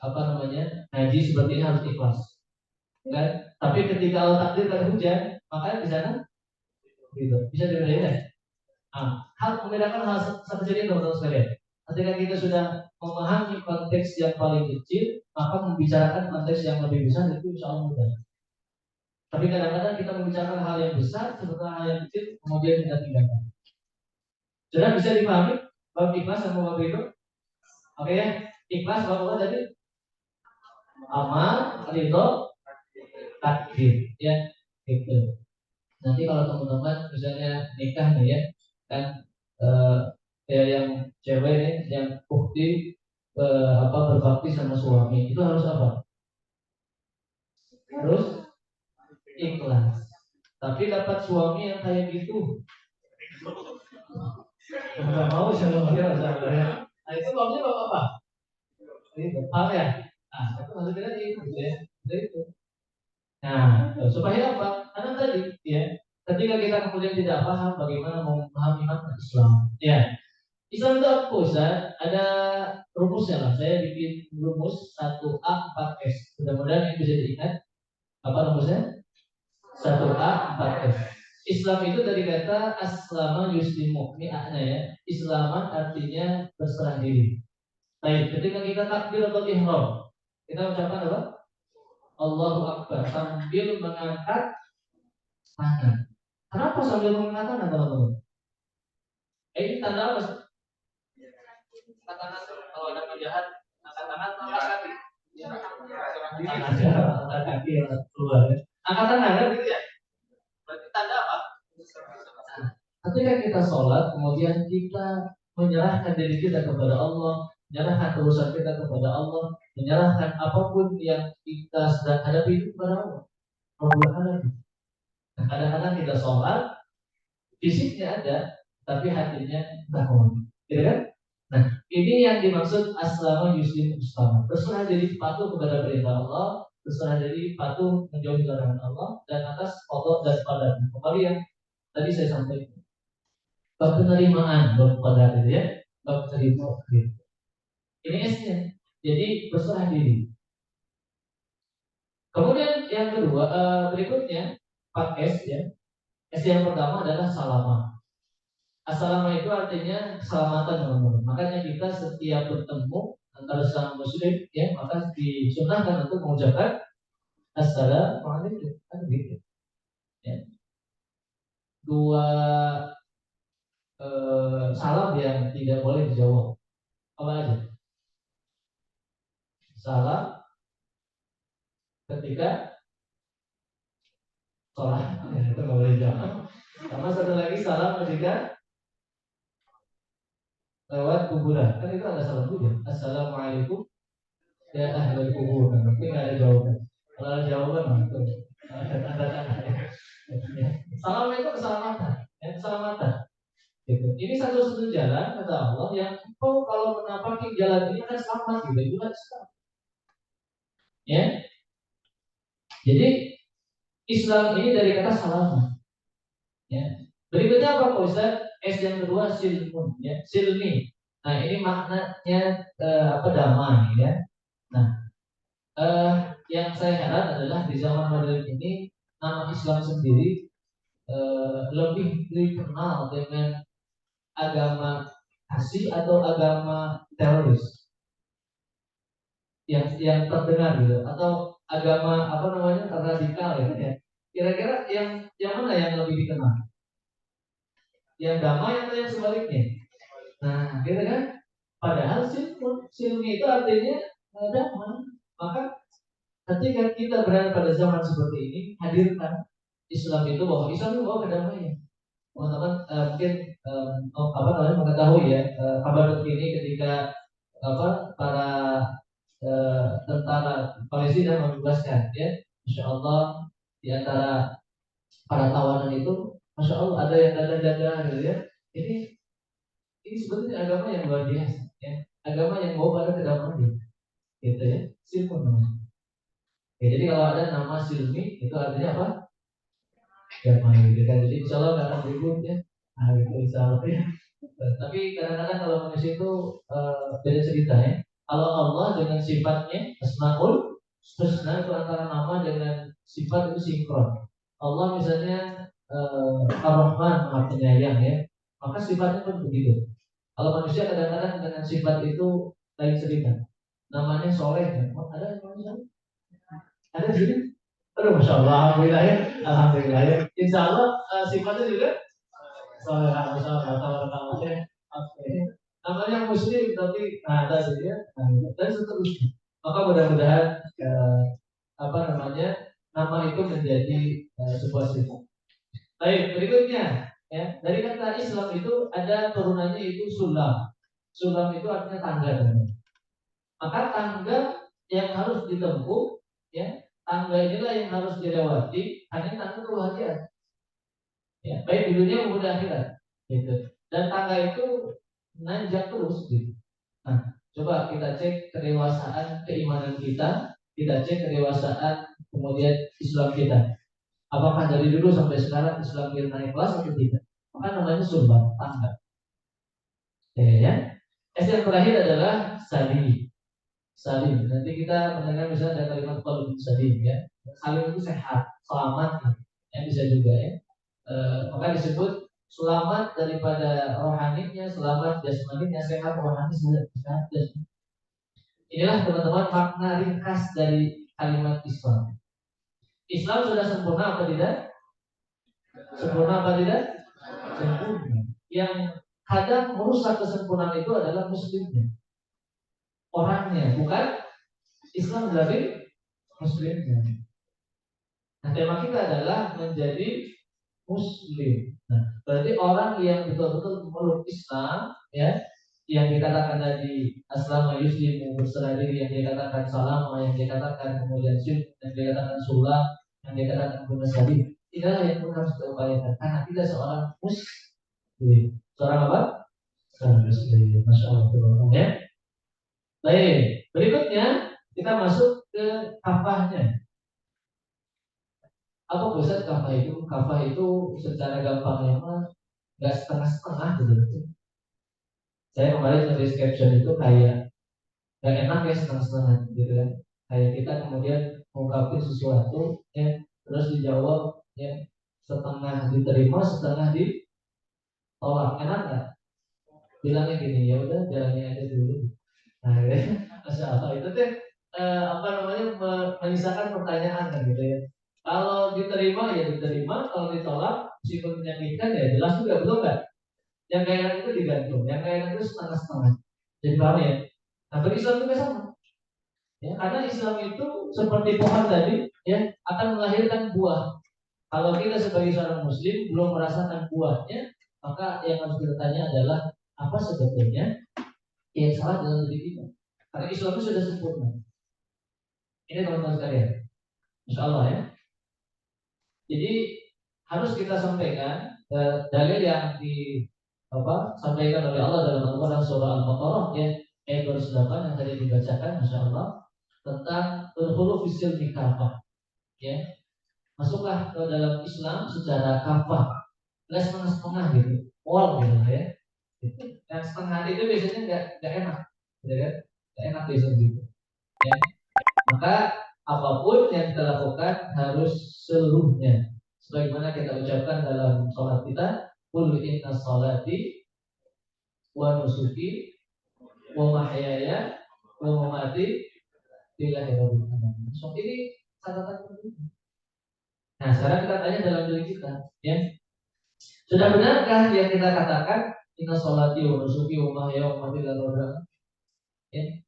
apa namanya ngaji seperti ini harus ikhlas. Kan? Tapi ketika Allah takdir ada hujan, makanya di sana gitu. Bisa dibedakan. Nah, hal membedakan hal satu jadi teman-teman sekalian. Ketika kita sudah memahami konteks yang paling kecil, maka membicarakan konteks yang lebih besar itu insya Allah mudah. Tapi kadang-kadang kita membicarakan hal yang besar, sementara hal yang kecil kemudian kita tinggalkan. Sudah bisa dipahami bab ikhlas sama bab itu? Oke ya, ikhlas bab tadi amal, ridho, takdir, ya, gitu. Nanti kalau teman-teman misalnya nikah nih ya, kan kayak yang cewek nih yang bukti berbakti sama suami itu harus apa? Harus ikhlas. Tapi dapat suami yang kayak gitu, nggak mau sama dia ya. Nah itu bapaknya bapak apa? Itu paham ya? Nah itu maksudnya itu ya, itu. Nah supaya apa? Karena tadi ya, ketika kita kemudian tidak paham bagaimana memahami makna Islam, ya. Islam itu apa Ustaz? Ada rumusnya lah. Saya bikin rumus 1A 4S. Mudah-mudahan ini bisa diingat. Apa rumusnya? 1A 4S. Islam itu dari kata aslama yuslimu. Ini A-nya ya. Islaman artinya berserah diri. Baik, ketika kita takbir atau ihram, kita ucapkan apa? Allahu Akbar sambil mengangkat tangan. Kenapa sambil mengangkat tangan, teman-teman? Ini tanda apa? Tangan kalau ada penjahat angkat tangan angkat kaki angkat kaki keluar angkat tangan kan gitu ya, berarti tanda apa? Ketika kita sholat kemudian kita menyerahkan diri kita kepada Allah, menyerahkan urusan kita kepada Allah, menyerahkan apapun yang kita sedang hadapi kepada Allah. Kadang-kadang kita sholat fisiknya ada tapi hatinya bangun, gitu kan? Nah, ini yang dimaksud aslama yuslim Islam. Berserah diri patuh kepada perintah Allah, berserah diri patuh menjauhi larangan Allah dan atas qada dan qadar. Kembali yang tadi saya sampaikan. Bab penerimaan, bab qadar itu ya, bab terima. Ini S-nya. Jadi berserah diri. Kemudian yang kedua, berikutnya 4S ya. S yang pertama adalah salamah. Assalamualaikum itu artinya keselamatan, teman-teman. Makanya kita setiap bertemu antara sesama muslim ya, maka disunahkan untuk mengucapkan assalamualaikum. Kan gitu. Ya. Dua salam yang tidak boleh dijawab. Apa aja? Salam ketika sholat, ya, itu nggak boleh dijawab. Sama satu lagi salam ketika lewat kuburan. Kan itu ada salam juga. Assalamualaikum ya ahlul kubur. Tapi nggak ada jawaban. Kalau ada jawaban, itu ada tanda. Salam itu keselamatan, keselamatan. Gitu. Ini satu-satu jalan kata Allah yang engkau kalau menapaki jalan ini akan selamat gitu. Itu kan Islam. Ya. Jadi Islam ini dari kata salam. Ya. Berikutnya apa Pak Ustaz? S yang kedua silmun, ya, silmi. Nah ini maknanya damai, ya. Nah yang saya heran adalah di zaman modern ini nama Islam sendiri lebih dikenal dengan agama kasih atau agama teroris yang terdengar gitu, atau agama radikal ya. Kira-kira yang mana yang lebih dikenal? Yang damai atau yang sebaliknya? Nah, gitu kan? Padahal silmi itu artinya damai. Maka ketika kita berada pada zaman seperti ini, hadirkan Islam itu bahwa Islam itu bawa kedamaian. Teman-teman mungkin mengetahui ya kabar terkini ketika para tentara Palestina membebaskan, ya, Masya Allah, di antara para tawanan itu, Masya Allah ada yang dada-dada gitu ya. Ini sebetulnya agama yang luar biasa, ya, agama yang bawa pada kedamaian, gitu ya, silmi namanya. Ya, jadi kalau ada nama silmi itu artinya apa? Damai gitu kan. Jadi insya Allah nggak akan ribut ya. Nah itu insya Allah ya. Tapi kadang-kadang kalau manusia itu beda cerita ya. Kalau Allah dengan sifatnya Asmaul Husna itu antara nama dengan sifat itu sinkron. Allah misalnya Ar-Rahman Maha Penyayang ya, maka sifatnya pun begitu. Kalau manusia kadang-kadang dengan sifat itu lain cerita. Namanya Soleh kan? Ada yang namanya Soleh? Ada sih? Aduh, Masya Allah, Alhamdulillah ya. Alhamdulillah ya. Insya Allah sifatnya juga Soleh, Masya Allah ya. Oke. Namanya Muslim tapi ada sih ya. Dan seterusnya. Maka mudah-mudahan nama itu menjadi sebuah sifat. Baik, berikutnya ya, dari kata Islam itu ada turunannya itu sulam. Sulam itu artinya tangga. Maka tangga yang harus ditempuh, ya, tangga inilah yang harus dilewati, hanya tangga kebahagiaan. Ya, baik di dunia maupun di akhirat. Gitu. Dan tangga itu nanjak terus gitu. Nah, coba kita cek kedewasaan keimanan kita cek kedewasaan kemudian Islam kita. Apakah dari dulu sampai sekarang Islam kita naik kelas atau tidak? Maka namanya sumbang tangga. Ya. Yang terakhir adalah salim. Salim. Nanti kita mendengar misalnya ada kalimat qalbun salim ya. Salim itu sehat, selamat. Ya bisa juga ya. Maka disebut selamat daripada rohaninya, selamat jasmaninya, sehat rohani, sehat jasmani. Inilah teman-teman makna ringkas dari kalimat Islam. Islam sudah sempurna apa tidak? Sempurna apa tidak? Sempurna. Yang kadang merusak kesempurnaan itu adalah muslimnya, orangnya, bukan Islam dari muslimnya. Nah, tema kita adalah menjadi muslim. Nah, berarti orang yang betul-betul memeluk Islam, ya, yang dikatakan tadi aslama yuslimu berserah diri, yang dikatakan salama, yang dikatakan kemudian syirk, yang dikatakan sulam, yang dikatakan munasabih. Inilah yang harus kita upayakan karena kita seorang muslim. Seorang apa? Seorang muslim. Masya Allah. Ya. Baik. Berikutnya kita masuk ke kafahnya. Apa Ustaz kafah itu? Kafah itu secara gampangnya nggak setengah-setengah gitu. Saya kemarin nulis caption itu kayak nggak enak ya setengah-setengah gitu kan. Kayak kita kemudian mengungkapin sesuatu ya, terus dijawab ya, setengah diterima, setengah ditolak. Enak nggak? Bilangnya gini, ya udah jalannya aja dulu. Nah, ya, Masya Allah itu tuh menyisakan pertanyaan kan gitu ya. Kalau diterima ya diterima, kalau ditolak meskipun menyakitkan ya jelas juga, betul nggak? Yang kayak itu digantung, yang kayak itu setengah-setengah. Jadi paham ya? Nah, bagi Islam juga sama. Ya, karena Islam itu seperti pohon tadi, ya, akan melahirkan buah. Kalau kita sebagai seorang Muslim belum merasakan buahnya, maka yang harus kita tanya adalah apa sebetulnya yang salah dalam diri kita. Karena Islam itu sudah sempurna. Ini teman-teman sekalian, Insya Allah ya. Jadi harus kita sampaikan dalil yang disampaikan oleh Allah dalam Al-Quran surah Al-Baqarah ya, ayat 28 yang tadi dibacakan, Masya Allah, tentang berhulu fisil nikah ya, masuklah ke dalam Islam secara kafah, setengah-setengah gitu, all gitu ya. Yang setengah hari itu biasanya nggak enak, ya kan? Nggak enak biasanya gitu. Ya. Maka apapun yang kita lakukan harus seluruhnya. Sebagaimana kita ucapkan dalam sholat kita, qul inna sholati wa nusuki wa mahyaya wa mamati lillahi rabbil alamin. So ini catatan penting. Nah, sekarang kita tanya dalam diri kita, ya. Sudah benarkah yang kita katakan inna sholati wa nusuki wa mahyaya wa mamati lillahi rabbil alamin? Ya.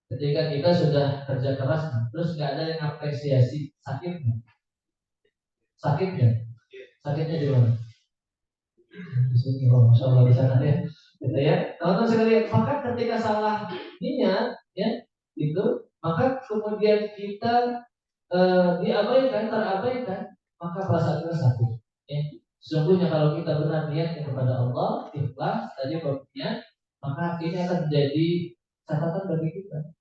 Ketika kita sudah kerja keras, terus nggak ada yang apresiasi sakitnya, sakitnya di mana? Di sini, oh, Masya Allah di sana ya, gitu ya. Teman-teman sekalian, maka ketika salah niat, ya, itu, maka kemudian kita terabaikan, maka perasaan kita sakit. Ya. Sesungguhnya kalau kita benar niatnya kepada Allah, ikhlas, tadi berniat, maka ini akan menjadi catatan bagi kita.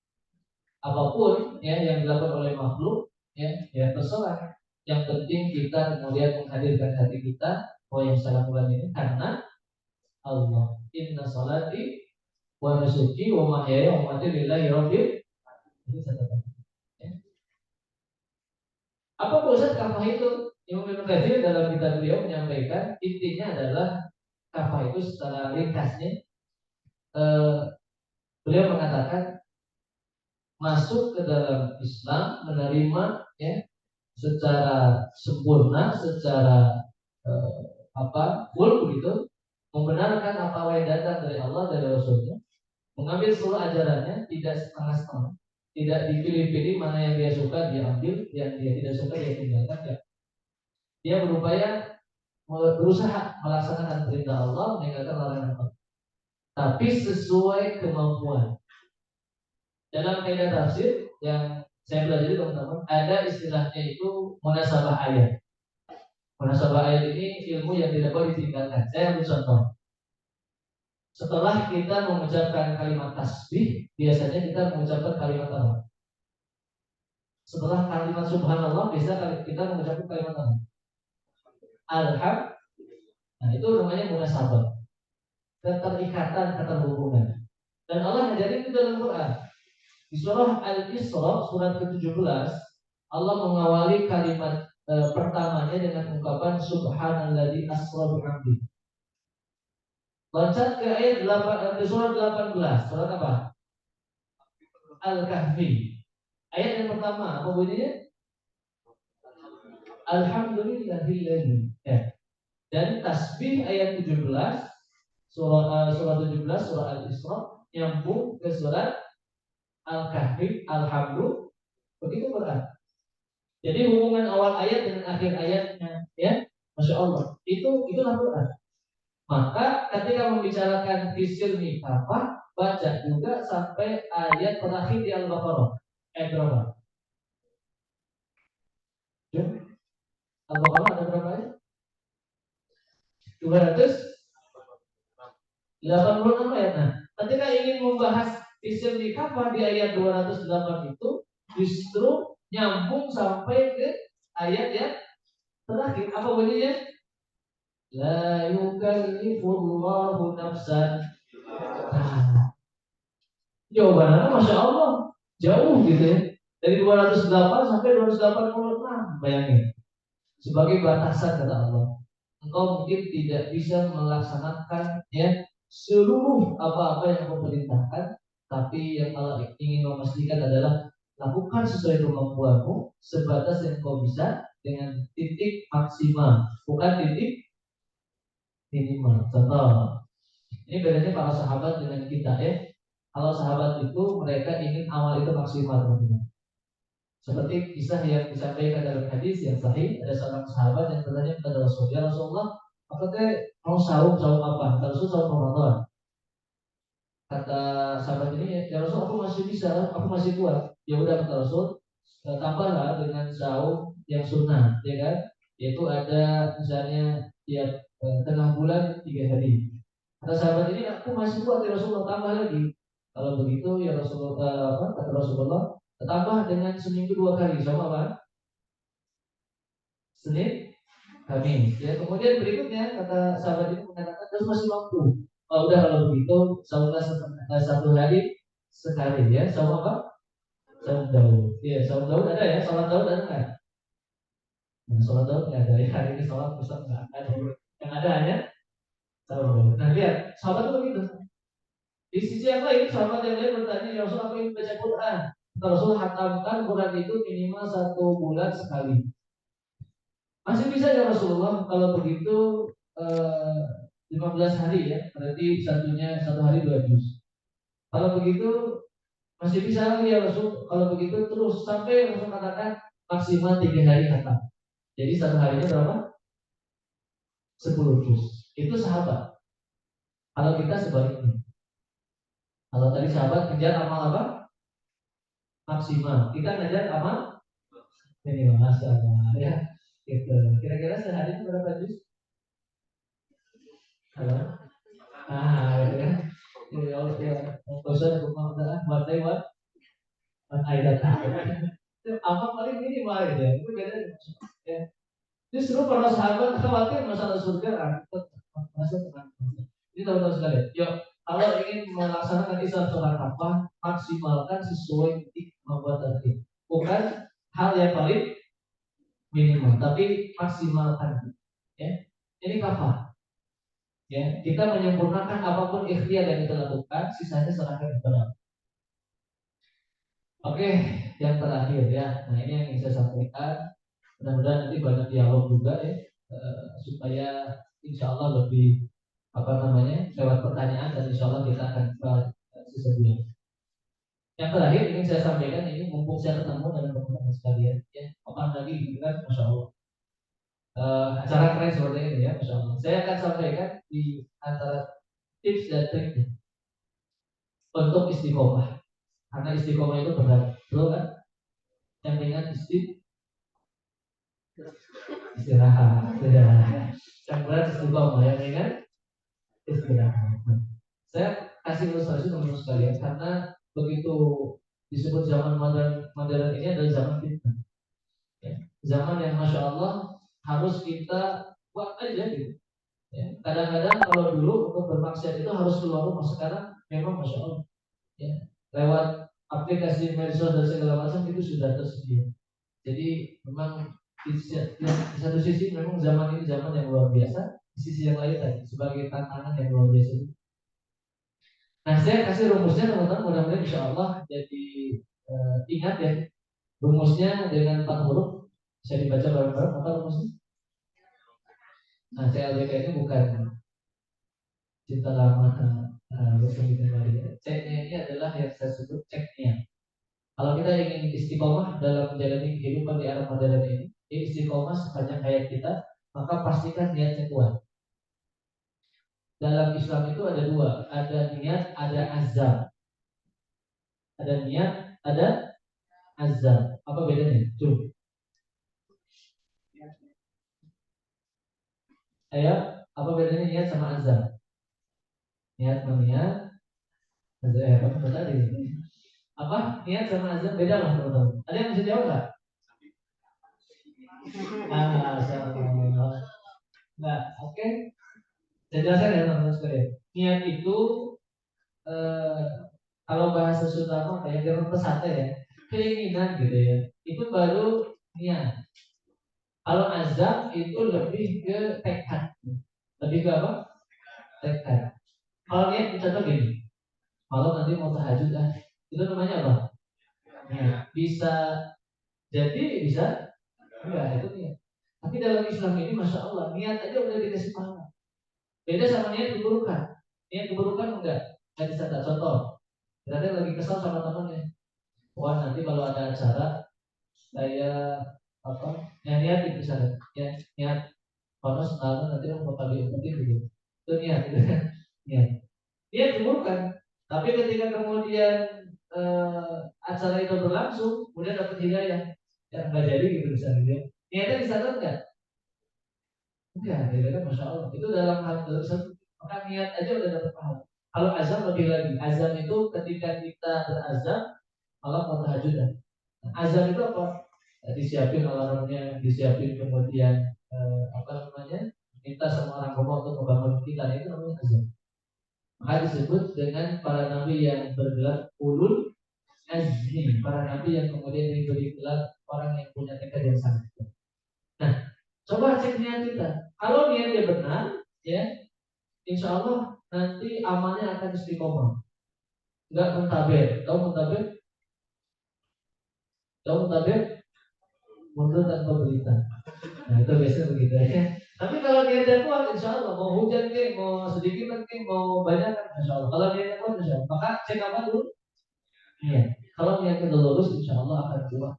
Apapun ya yang dilakukan oleh makhluk, ya terserah. Yang penting kita kemudian menghadirkan hati kita bahwa yang saya lakukan ini karena Allah. Inna salati wa nusuki wa mahyaya wa mamati lillahi rabbil alamin. Ini catatan. Ya. Apa maksud kafah itu? Imam Ibnu Katsir dalam kitab beliau menyampaikan intinya adalah kafah itu secara ringkasnya beliau mengatakan masuk ke dalam Islam, menerima ya secara sempurna, secara full begitu, membenarkan apa yang datang dari Allah dari Rasulnya, mengambil seluruh ajarannya, tidak setengah-setengah, tidak dipilih-pilih mana yang dia suka dia ambil, yang dia tidak suka dia tinggalkan ya. Dia berusaha melaksanakan perintah Allah, meninggalkan larangan Allah, tapi sesuai kemampuan. Dalam kaidah tafsir yang saya pelajari teman-teman, ada istilahnya itu munasabah ayat. Munasabah ayat ini ilmu yang tidak boleh ditinggalkan. Saya ambil contoh. Setelah kita mengucapkan kalimat tasbih, biasanya kita mengucapkan kalimat apa? Setelah kalimat subhanallah, biasa kita mengucapkan kalimat apa? Alhamdulillah. Nah, itu namanya munasabah. Keterikatan, keterhubungan. Dan Allah ngajarin itu dalam Quran. Di surah Al-Isra, surat ke-17, Allah mengawali kalimat pertamanya dengan ungkapan Subhanalladzi asra bi'abdihi. Loncat ke ayat 8, surat 18, surat apa? Al-Kahfi. Ayat yang pertama, apa bunyinya? Alhamdulillahilladzi. Ya. Dan tasbih ayat 17, surah 17, surah Al-Isra, nyambung ke surat Al-Kahfi, Alhamdulillah, begitu Quran. Jadi hubungan awal ayat dengan akhir ayatnya, ya, Masya Allah, itulah Quran. Maka ketika membicarakan fisil nikah, baca juga sampai ayat terakhir di Al-Baqarah. Ayat berapa? Al-Baqarah ada berapa ayat? 286 ayat. Nah, ketika ingin membahas fisil nikah di ayat 208 itu justru nyambung sampai ke ayat yang terakhir. Apa bunyinya? La yukallifullahu nafsan. Nah, jawabannya Masya Allah jauh gitu ya. Dari 208 sampai 286. Bayangin. Sebagai batasan kata Allah, engkau mungkin tidak bisa melaksanakan ya seluruh apa-apa yang kau perintahkan, tapi yang Allah ingin memastikan adalah lakukan sesuai kemampuanmu sebatas yang kau bisa dengan titik maksimal, bukan titik minimal. Contoh, ini bedanya para sahabat dengan kita ya. Kalau sahabat itu mereka ingin awal itu maksimal teman-teman. Seperti kisah yang disampaikan dalam hadis yang sahih, ada seorang sahabat yang bertanya kepada Rasulullah, ya Rasulullah, apakah mau saum apa? Rasul saum Ramadan. kata sahabat ini, ya Rasul aku masih bisa, aku masih kuat. Ya udah kata Rasul, tambahlah dengan saum yang sunnah, ya kan? Yaitu ada misalnya tiap tengah bulan 3 hari. Kata sahabat ini, aku masih kuat ya Rasulullah, tambah lagi. Kalau begitu ya Rasulullah, kata Rasulullah, tambah dengan seminggu 2 kali, sama apa? Senin, Kamis. Ya, kemudian berikutnya kata sahabat ini mengatakan terus masih waktu. Oh, udah kalau begitu saumlah 1 hari sekali ya. Saum apa? Saum Daud. Ya, saum Daud ada ya. Salat Daud ada nggak? Nah, salat Daud nggak ada ya. Hari ini salat Ustaz nggak ada. Yang ada hanya saum Daud. Nah lihat, sahabat itu begitu. Di sisi yang lain, sahabat yang lain bertanya, ya Rasul aku ingin baca Quran. Kata Rasul hatamkan Quran itu minimal 1 bulan sekali. Masih bisa ya Rasulullah, kalau begitu 15 hari ya, berarti 1 hari 2 juz. Kalau begitu masih bisa lagi ya Rasul, kalau begitu terus sampai Rasul katakan maksimal 3 hari khatam. Jadi 1 harinya berapa? 10 juz. Itu sahabat. Kalau kita sebaliknya. Kalau tadi sahabat kejar amal apa? Maksimal. Kita ngejar amal minimal, masalah ya. Gitu. Kira-kira sehari berapa juz? Halo? Gitu ya. Ya Allah ya. Bosan rumah adalah buat lewat ayat. Apa paling minimal ya. Itu beda ya. Justru para sahabat khawatir masalah surga masuk tenang. Ini tahu-tahu sekali. Yuk, kalau ingin melaksanakan Islam sholat apa, maksimalkan sesuai titik kemampuan tadi. Bukan hal yang paling minimal, tapi maksimalkan. Ya, ini kafah. Ya, kita menyempurnakan apapun ikhtiar yang kita lakukan, sisanya serahkan kepada Allah. Oke, yang terakhir ya. Nah ini yang ingin saya sampaikan. Mudah-mudahan nanti banyak dialog juga ya, supaya insya Allah lebih lewat pertanyaan dan insya Allah kita akan sesuai. Yang terakhir ingin saya sampaikan ini mumpung saya ketemu dengan teman-teman sekalian ya, kapan lagi gitu kan, masya Allah. Acara keren seperti ini ya, masya Allah. Saya akan sampaikan di antara tips dan triknya untuk istiqomah. Karena istiqomah itu berat, betul kan? Yang ringan istirahat. Yang berat istiqomah, yang ringan istirahat. Saya kasih ilustrasi teman-teman sekalian karena begitu disebut zaman modern ini adalah zaman fitnah. Ya, zaman yang masya Allah harus kita buat aja gitu. Ya, kadang-kadang kalau dulu untuk bermaksiat itu harus keluar rumah, sekarang memang masya Allah. Ya, lewat aplikasi medsos dan segala macam itu sudah tersedia. Jadi memang di satu sisi memang zaman ini zaman yang luar biasa, di sisi yang lain tadi sebagai tantangan yang luar biasa. Nah saya kasih rumusnya teman-teman, mudah-mudahan insya Allah jadi ingat ya, rumusnya dengan 4 huruf bisa dibaca bareng-bareng. Apa rumusnya? Nah CLBK ini bukan cinta lama berkembang kali ya. C-nya ini adalah yang saya sebut ceknya. Kalau kita ingin istiqomah dalam menjalani kehidupan di era modern ini, istiqomah sepanjang hayat kita, maka pastikan niatnya kuat. Dalam Islam itu ada 2, ada niat, ada azam. Ada niat, ada azam. Apa bedanya? Coba. Ayo, apa bedanya niat sama azam? Niat sama niat, apa tadi? Apa niat sama azam beda lah teman-teman. Ada yang bisa jawab nggak? Nah, oke. Saya jelaskan ya teman-teman sekalian. Niat itu kalau bahasa Sunda mah kayak gerak pesate ya, keinginan gitu ya. Itu baru niat. Kalau azam itu lebih ke tekad. Lebih ke apa? Tekad. Kalau niat contoh gini. Kalau nanti mau tahajud itu namanya apa? Niat. Bisa jadi bisa enggak, itu niat. Tapi dalam Islam ini masya Allah niat aja udah dikasih pahala. Beda sama niat keburukan. Niat keburukan enggak bisa tak contoh. Berarti lagi kesal sama temannya. Wah nanti kalau ada acara saya niat itu misalnya ya, niat panas nanti bakal diumpetin gitu. Itu niat gitu kan. Niat keburukan. Tapi ketika kemudian acara itu berlangsung, kemudian dapat hidayah, ya nggak jadi gitu misalnya dia. Niatnya disadar nggak? Enggak, ya kan masya Allah. Itu dalam hal tersebut, maka niat aja udah dapat pahala. Kalau azam lebih lagi, azam itu ketika kita berazam, malah mau tahajud. Azan itu apa? Disiapin alarmnya, disiapin kemudian apa namanya? Minta sama orang rumah untuk membangun kita, itu namanya azan. Maka disebut dengan para nabi yang bergelar ulul azmi, para nabi yang kemudian diberi gelar orang yang punya tekad yang sangat kuat. Nah, coba cek niat kita. Kalau niatnya benar, ya, insya Allah nanti amalnya akan istiqomah. Enggak muntaber. Tahu muntaber? Tahu muntaber? Mundur tanpa berita. Nah itu biasanya begitu ya. Tapi kalau niatnya kuat, insya Allah mau hujan ke, mau sedikit ke, mau banyak kan, insya Allah. Kalau niatnya kuat, insya Allah. Maka cek apa dulu? Iya. Kalau niatnya lurus, insya Allah akan kuat.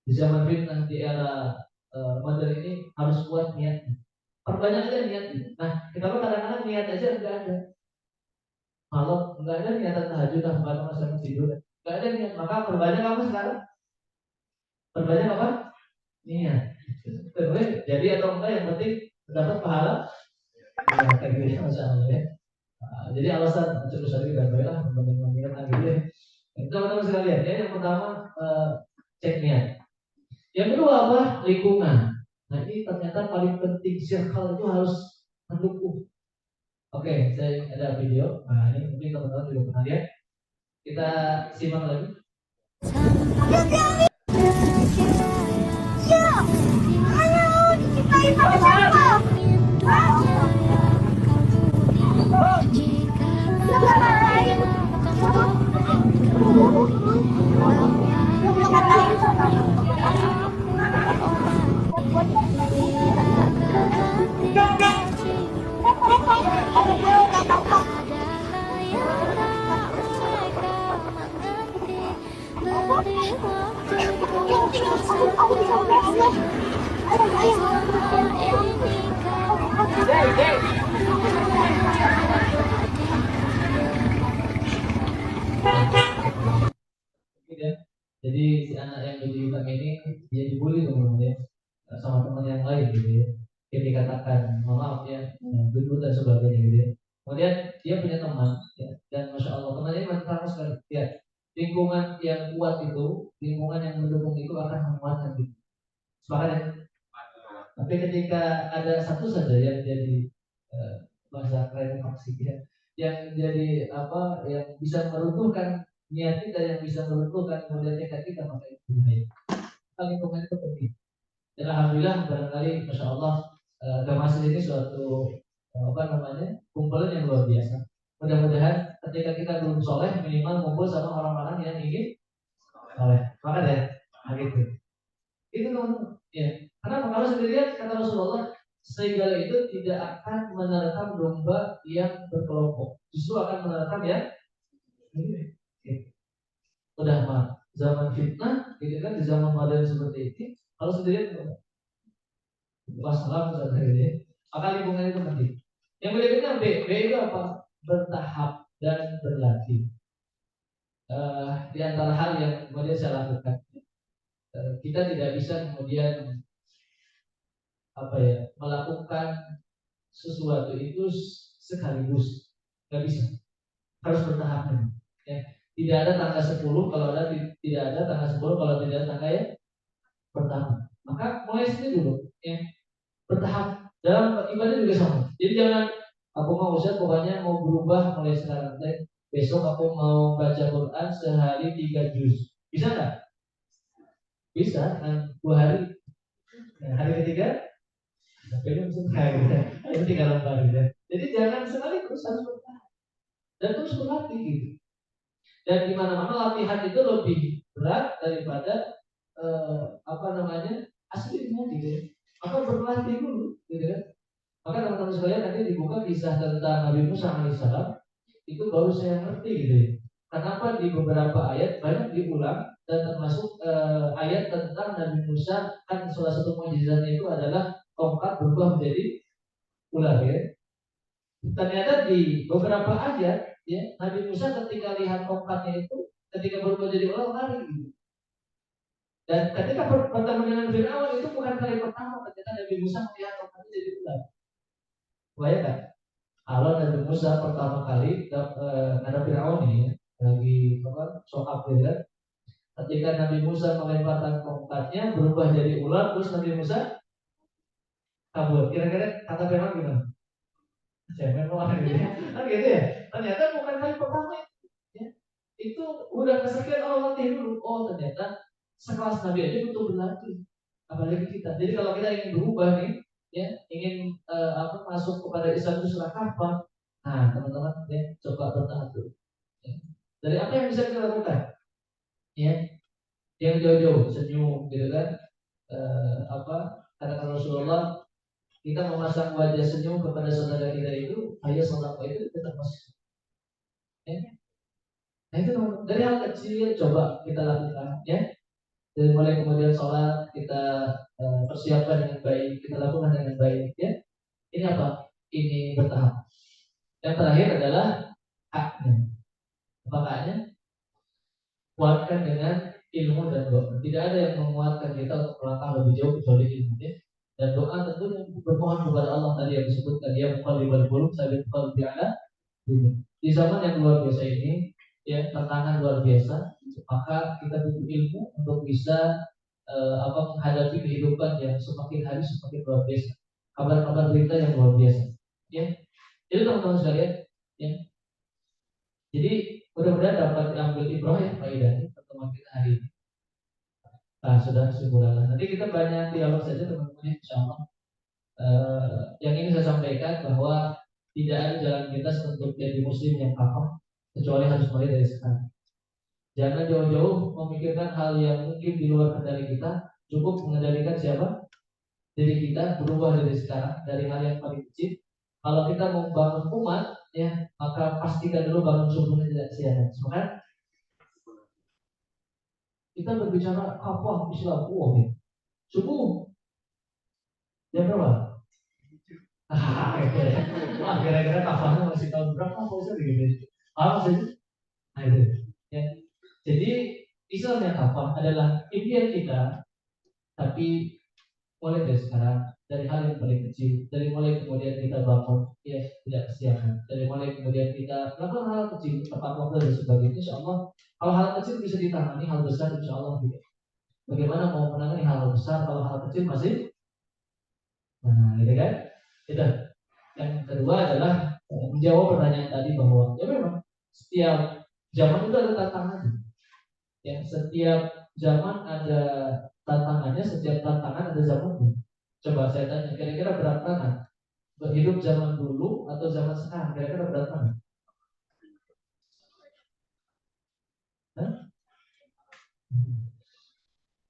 Di zaman fitnah di era modern ini harus kuat niatnya. Perbanyak aja niatnya. Nah kita kadang-kadang niat aja enggak ada. Malam enggak ada niatan tahajud, bukan masalah tidur. Enggak ada niat. Maka perbanyak apa sekarang? Perbanyak apa? Niat. Jadi atau enggak yang penting dapat pahala. Ya, kayak gitu masya Allah ya. Jadi alasan cukup sering dan baiklah teman-teman lagi ya. Teman-teman sekalian ya, yang pertama cek niat. Yang kedua apa? Lingkungan. Nah ini ternyata paling penting, circle itu harus mendukung. Oke, saya ada video. Nah ini mungkin teman-teman juga pernah lihat. Kita simak lagi. Jadi si anak yang jadi utang ini dia dibully teman-teman ya, sama teman yang lain gitu ya. Dia dikatakan maaf ya, duduk dan sebagainya gitu ya. Kemudian dia punya teman ya, dan masya Allah temannya ini masih sekali ya. Lingkungan yang kuat itu, lingkungan yang mendukung itu akan menguatkan gitu. Sepakat ya? Tapi ketika ada satu saja yang jadi bahasa keren faksi ya, yang jadi apa, yang bisa meruntuhkan niat kita, yang bisa meruntuhkan kemudian tekad kita, maka itu bahaya. Lingkungan itu penting. Dan alhamdulillah barangkali masya Allah Gamasih ini suatu apa namanya kumpulan yang luar biasa. Mudah-mudahan ketika kita belum soleh minimal kumpul sama orang-orang yang ingin soleh. Maka deh, gitu. Itu teman-teman. Ya. Karena kalau sendirian kata Rasulullah, serigala itu tidak akan menerkam domba yang berkelompok, justru akan menerkam ya. Udah mah zaman fitnah, gitu kan, di zaman modern seperti ini, kalau sendirian wassalam saudara, maka lingkungan itu penting. Yang berikutnya B itu apa? Bertahap dan berlatih. Di antara hal yang kemudian saya lakukan, kita tidak bisa kemudian apa ya, melakukan sesuatu itu sekaligus, nggak bisa, harus bertahap ya. Tidak ada tangga 10 kalau ada, tidak ada tangga 10 kalau tidak ada tangga ya pertama. Maka mulai sini dulu ya, bertahap. Dalam ibadah juga sama. Jadi jangan aku mau Ustaz pokoknya mau berubah mulai sekarang. Besok aku mau baca Quran sehari 3 juz. Bisa nggak? Bisa kan 2 hari. Nah, hari ketiga belum selesai. Itu 3 lembar gitu. Jadi jangan sekali terus harus bertahap dan terus berlatih gitu. Dan di mana-mana latihan itu lebih berat daripada apa namanya aslinya gitu. Maka berlatih dulu, gitu kan? Maka teman-teman sekalian nanti dibuka kisah tentang Nabi Musa alaihissalam, itu baru saya ngerti gitu ya. Kenapa di beberapa ayat banyak diulang dan termasuk ayat tentang Nabi Musa, kan salah satu mukjizatnya itu adalah tongkat berubah menjadi ular ya. Ternyata di beberapa ayat Ya, Nabi Musa ketika lihat tongkatnya itu, ketika berubah jadi ular lari gitu. Dan ketika bertemu dengan Fir'aun itu bukan kali pertama ketika Nabi Musa melihat tongkatnya jadi ular. Bayangkan, kalau Nabi Musa pertama kali ada Fir'aun ini lagi soal kan. Ketika Nabi Musa melemparkan tongkatnya berubah jadi ular, terus Nabi Musa kabur. Kira-kira kata Fir'aun gimana? Cemen orang gitu ya. Kan gitu ya. Ternyata bukan kali pertama ya. Itu udah kesekian Allah latih dulu. Oh ternyata sekelas Nabi aja butuh berlatih. Apalagi kita. Jadi kalau kita ingin berubah nih, ya ingin masuk kepada Islam itu surah apa? Nah teman-teman ya coba bertahan dulu. Ya. Dari apa yang bisa kita lakukan? Ya, yang jauh-jauh senyum gitu kan? Kata Rasulullah, kita memasang wajah senyum kepada saudara kita itu, ayah saudara itu tetap masuk. Ya. Nah itu dari hal kecil coba kita lakukan, ya. Dari mulai kemudian sholat kita persiapkan dengan baik, kita lakukan dengan baik, ya. Ini apa? Ini bertahap. Yang terakhir adalah haknya. Apa haknya? Kuatkan dengan ilmu dan doa. Tidak ada yang menguatkan kita untuk melangkah lebih jauh kecuali ilmu, ya. Dan doa tentunya bermohon kepada Allah tadi yang disebutkan dia muqallibal qulub sabit qalbi ala dini. Di zaman yang luar biasa ini, ya tantangan luar biasa, maka kita butuh ilmu untuk bisa menghadapi kehidupan yang semakin hari semakin luar biasa. Kabar-kabar berita yang luar biasa, ya. Jadi teman-teman sekalian, ya. Jadi mudah-mudahan dapat diambil ibrah ya faedahnya pertemuan kita hari ini. Nah, sudah syukurlah. Nanti kita banyak dialog saja teman-teman, insyaallah. Yang ini saya sampaikan bahwa tidak ada jalan pintas untuk jadi muslim yang kafah kecuali harus mulai dari sekarang. Jangan jauh-jauh memikirkan hal yang mungkin di luar kendali kita. Cukup mengendalikan siapa? Diri kita, berubah dari sekarang dari hal yang paling kecil. Kalau kita mau bangun umat, ya maka pastikan dulu bangun subuhnya tidak sia-sia. Semangat. Kita berbicara kafah Islam, gitu. Subuh jam berapa? Kira-kira kafahnya masih tahun berapa? Kok bisa begitu? Apa sih? Nah itu. Ya. Jadi Islam yang kafah adalah impian kita, tapi mulai dari sekarang, dari hal yang paling kecil, dari mulai kemudian kita bangun, ya tidak kesiangan, dari mulai kemudian kita melakukan hal kecil, tepat waktu dan sebagainya. Insya Allah, kalau hal kecil bisa ditangani, hal besar insya Allah tidak. Bagaimana mau menangani hal besar kalau hal kecil masih? Nah, gitu kan? Itu. Yang kedua adalah menjawab pertanyaan tadi bahwa ya memang setiap zaman itu ada tantangannya. Ya, setiap zaman ada tantangannya, setiap tantangan ada zamannya. Coba saya tanya, kira-kira berat mana? Berhidup zaman dulu atau zaman sekarang? Kira-kira berat mana?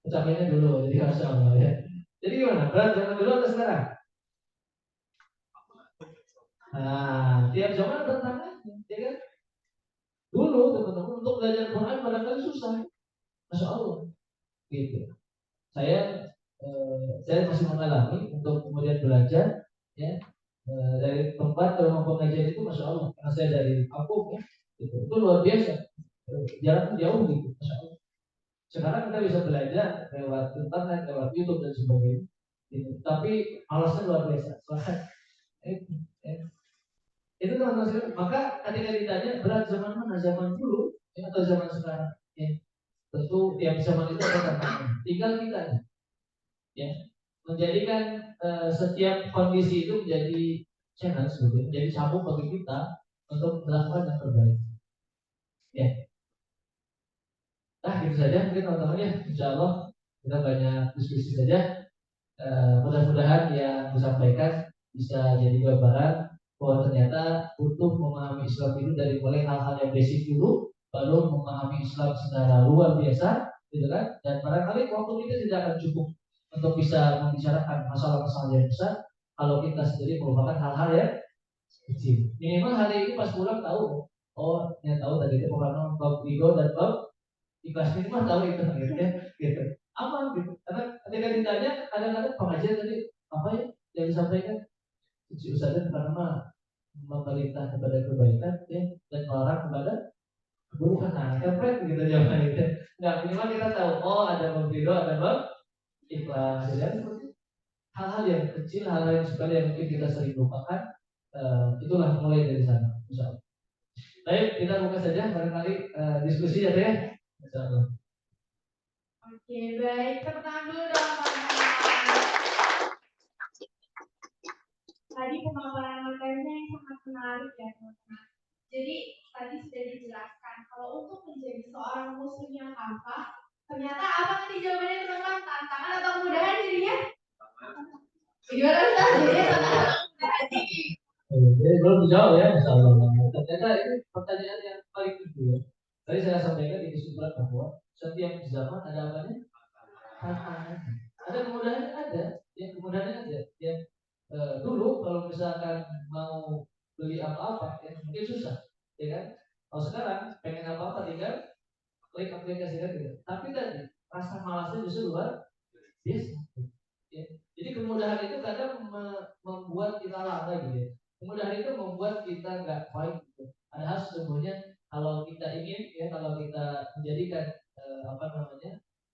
Ucapinnya dulu, jadi masya Allah ya. Jadi gimana? Berat zaman dulu atau sekarang? Nah, tiap zaman ada tantangannya, ya kan? Dulu teman-teman untuk belajar Quran barangkali susah, masya Allah, gitu. Saya masih mengalami untuk kemudian belajar, ya dari tempat ke rumah pengajian itu, masya Allah, karena saya dari kampung, ya, gitu. Itu luar biasa, jaraknya jauh gitu, masya Allah. Sekarang kita bisa belajar lewat internet, lewat YouTube dan sebagainya, gitu. Tapi alasnya luar biasa, soalnya itu teman-teman. Maka ketika ditanya berat zaman mana, zaman dulu ya, atau zaman sekarang, ya tentu yang zaman itu ada tantangan. Tinggal kita, ya menjadikan setiap kondisi itu menjadi challenge, menjadi cabut bagi kita untuk melakukan yang terbaik. Ya. Nah, gitu saja mungkin teman-teman ya. Insya Allah kita banyak diskusi saja. Mudah-mudahan yang disampaikan bisa jadi gambaran bahwa ternyata butuh memahami Islam itu dari mulai hal-hal yang basic dulu, baru memahami Islam secara luar biasa, gitu kan? Dan barangkali waktu kita tidak akan cukup untuk bisa membicarakan masalah-masalah yang besar kalau kita sendiri merupakan hal-hal yang kecil. Minimal hari ini pas pulang tahu, oh yang tahu tadi itu program bab ego dan bab ikhlas, minimal tahu itu, gitu. Aman gitu. Karena ketika ditanya, kadang-kadang pengajian tadi apa ya yang disampaikan, si Ustaznya karena memerintah kepada kebaikan ya, dan melarang kepada keburukan. Nah, template begitu jawaban itu. Nggak, minimal kita tahu, oh ada bab ridho, ada bab ikhlas. Ya, hal-hal yang kecil, hal-hal yang sepele yang mungkin kita sering lupakan, itulah mulai dari sana. Insyaallah. Baik, kita buka saja barangkali diskusi ya, Teh. Insyaallah. Oke, baik. Tepuk tangan dulu dong, teman-teman. Tadi pemaparan materinya yang sangat menarik ya, teman-teman. Jadi, tadi sudah dijelaskan kalau untuk menjadi seorang muslim yang kafah, ternyata apa tadi jawabannya, teman-teman? Tantangan atau kemudahan jadinya? Gimana Ustaz? Jadinya tantangan atau kemudahan ini? Jadi belum dijawab ya, Insyaallah. Ternyata ini pertanyaan yang paling penting ya. Tadi saya sampaikan di kesimpulan bahwa setiap zaman ada apanya? Tantangan. Ada kemudahannya ada, yang kemudahannya ada. Ya, dulu kalau misalkan mau beli apa-apa, ya mungkin susah, ya kan? Kalau sekarang pengen apa-apa tinggal klik aplikasi kan gitu. Tapi tadi rasa malasnya justru luar biasa. Ya. Jadi kemudahan itu kadang membuat kita lalai gitu ya. Kemudahan itu membuat kita nggak baik gitu. Padahal sesungguhnya kalau kita ingin ya, kalau kita menjadikan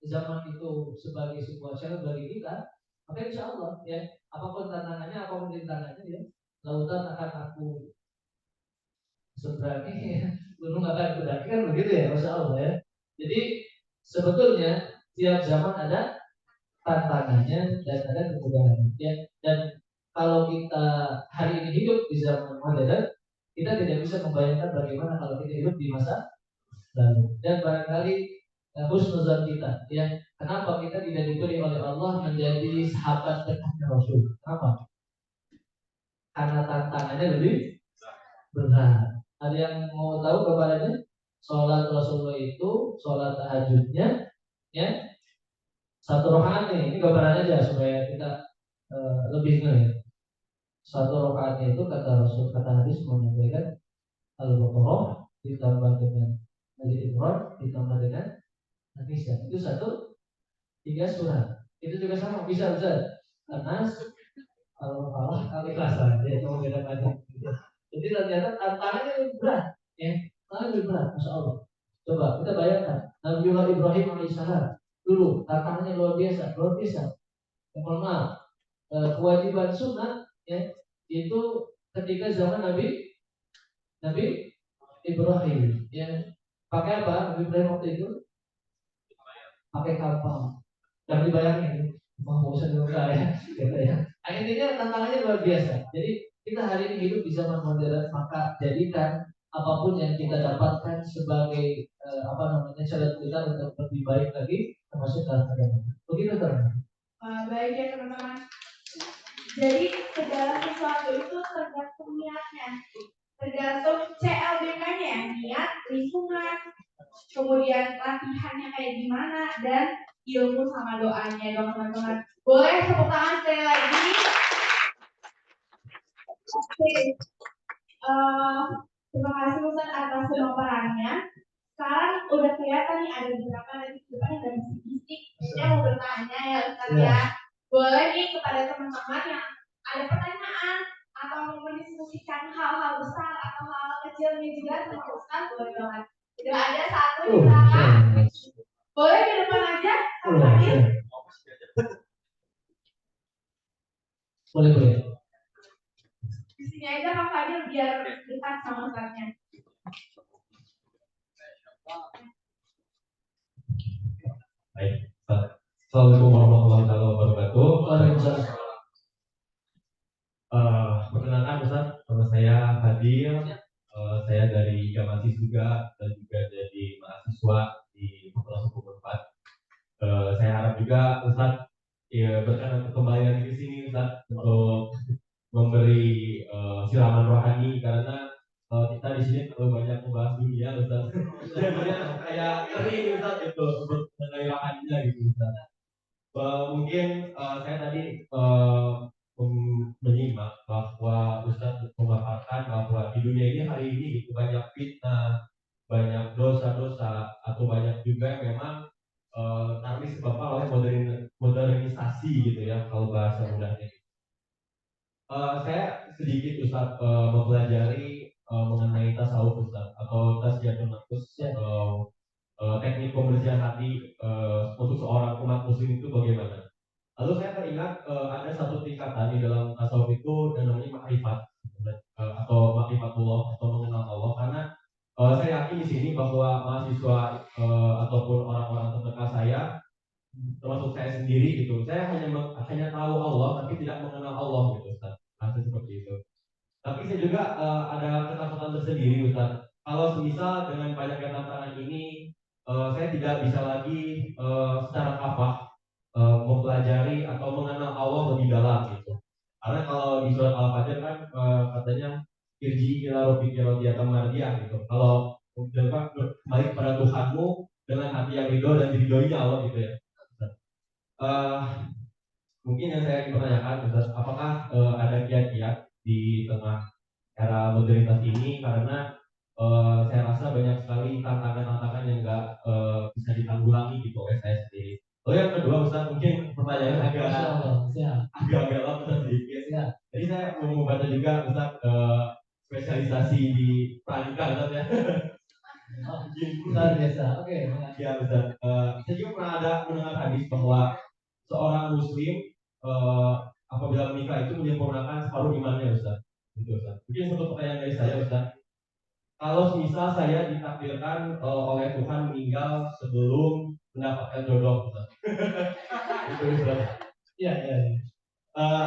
zaman itu sebagai sebuah challenge bagi kita, maka insya Allah ya, apapun tantangannya, apapun rintangannya ya, lautan akan aku seberangi ya, gunung akan kudaki kan begitu ya, Masya Allah ya. Jadi sebetulnya tiap zaman ada tantangannya dan ada kemudahannya ya. Dan kalau kita hari ini hidup di zaman modern, kita tidak bisa membayangkan bagaimana kalau kita hidup di masa lalu. Dan barangkali husnuzan kita ya, kenapa kita tidak dipilih oleh Allah menjadi sahabat dekatnya Rasul? Kenapa? Karena tantangannya lebih berat. Ada yang mau tahu gambarannya? Sholat Rasulullah itu, sholat tahajudnya ya, satu rakaat nih, ini gambarannya aja supaya kita lebih ngeh. Satu rakaatnya itu kata Rasul, kata hadis menyampaikan Al-Baqarah ditambah dengan Ali Imran ditambah dengan An-Nisa, itu 3 surat. Itu juga sama, bisa An-Nas, Al-Baqarah, Al-Ikhlas ya, cuma beda macam. Jadi ternyata tantangannya lebih berat ya, tantangannya lebih berat, Masya Allah. Coba kita bayangkan Nabiullah Ibrahim alaihissalam dulu tantangannya luar biasa, luar biasa. Mohon maaf, kewajiban sunnah ya, itu ketika zaman Nabi Ibrahim ya, pakai apa? Nabi Ibrahim waktu itu pakai kapal. Jangan dibayangin, mau usah dulu ya, gitu ya. Intinya tantangannya luar biasa. Jadi kita hari ini hidup di zaman modern, maka jadikan apapun yang kita dapatkan sebagai challenge kita untuk lebih baik lagi, termasuk dalam agama. Begitu teman. Baik ya teman-teman. Jadi segala sesuatu itu tergantung niatnya, tergantung CLBK-nya, niat, lingkungan, kemudian latihannya kayak gimana, dan ilmu sama doanya dong teman-teman. Boleh tepuk tangan sekali lagi. Oke. Terima kasih Ustaz atas pemaparannya. Sekarang udah kelihatan nih ada beberapa dari depan yang dari bisik. Saya mau bertanya ya Ustaz ya. Boleh nih kepada teman-teman yang ada pertanyaan atau mau mendiskusikan hal-hal besar atau hal-hal kecilnya juga sama Ustaz, boleh banget. Sudah ada satu di sana. Boleh di depan aja, Kak Fadil. Boleh. Di sini aja Kak Fadil biar dekat sama Ustaznya. Baik, Assalamualaikum warahmatullahi wabarakatuh. Perkenalkan Ustaz, nama saya Fadil. Saya dari Gamasi juga dan juga jadi mahasiswa di Fakultas Hukum 4. Saya harap juga Ustaz berkenan kembali di sini Ustaz untuk memberi siraman rohani, karena kita di sini terlalu banyak membahas dunia Ustaz. Jadinya kayak kering Ustaz itu untuk mengenai rohaninya gitu Ustaz. Mungkin saya tadi menyimak bahwa Ustaz memaparkan bahwa di dunia ini hari ini gitu banyak fitnah, banyak dosa-dosa, atau banyak juga yang memang kami sebabkan oleh modernisasi gitu ya, kalau bahasa mudahnya. sedikit Ustaz mempelajari mengenai tasawuf Ustaz atau tasbihun nafs atau teknik pembersihan hati untuk seorang umat muslim itu bagaimana. Lalu saya teringat ada satu tingkatan di dalam tasawuf itu dan namanya makrifat atau makrifatullah atau mengenal Allah, karena saya yakin di sini bahwa mahasiswa ataupun orang-orang terdekat saya, termasuk saya sendiri gitu, saya hanya tahu Allah tapi tidak mengenal Allah gitu Ustaz. Seperti itu. Tapi saya juga ada ketakutan tersendiri Ustaz. Kalau semisal dengan banyaknya tantangan ini, saya tidak bisa lagi secara kafah mempelajari atau mengenal Allah lebih dalam gitu. Karena kalau di surat Al-Fajr kan katanya irji ila rabbika radiyatan mardiyah gitu. Kalau balik kepada Tuhanmu dengan hati yang ridho dan diridhoinya Allah gitu ya. Mungkin yang saya ingin pertanyakan Ustaz, apakah ada kiat-kiat di tengah era modernitas ini, karena saya rasa banyak sekali tantangan-tantangan yang nggak bisa ditanggulangi gitu oleh saya sendiri. Lalu yang kedua Ustaz, mungkin pertanyaan agak lama Ustaz sedikit. Jadi saya mau membaca juga Ustaz spesialisasi di pranika Ustaz ya. Luar biasa. Oke. Ya Ustaz. Saya juga pernah ada mendengar hadis bahwa seorang muslim apabila menikah itu menyempurnakan separuh imannya Ustaz. Gitu Ustaz. Mungkin satu pertanyaan dari saya Ustaz. Kalau misal saya ditakdirkan oleh Tuhan meninggal sebelum mendapatkan jodoh Ustaz. Itu Ustaz. Iya.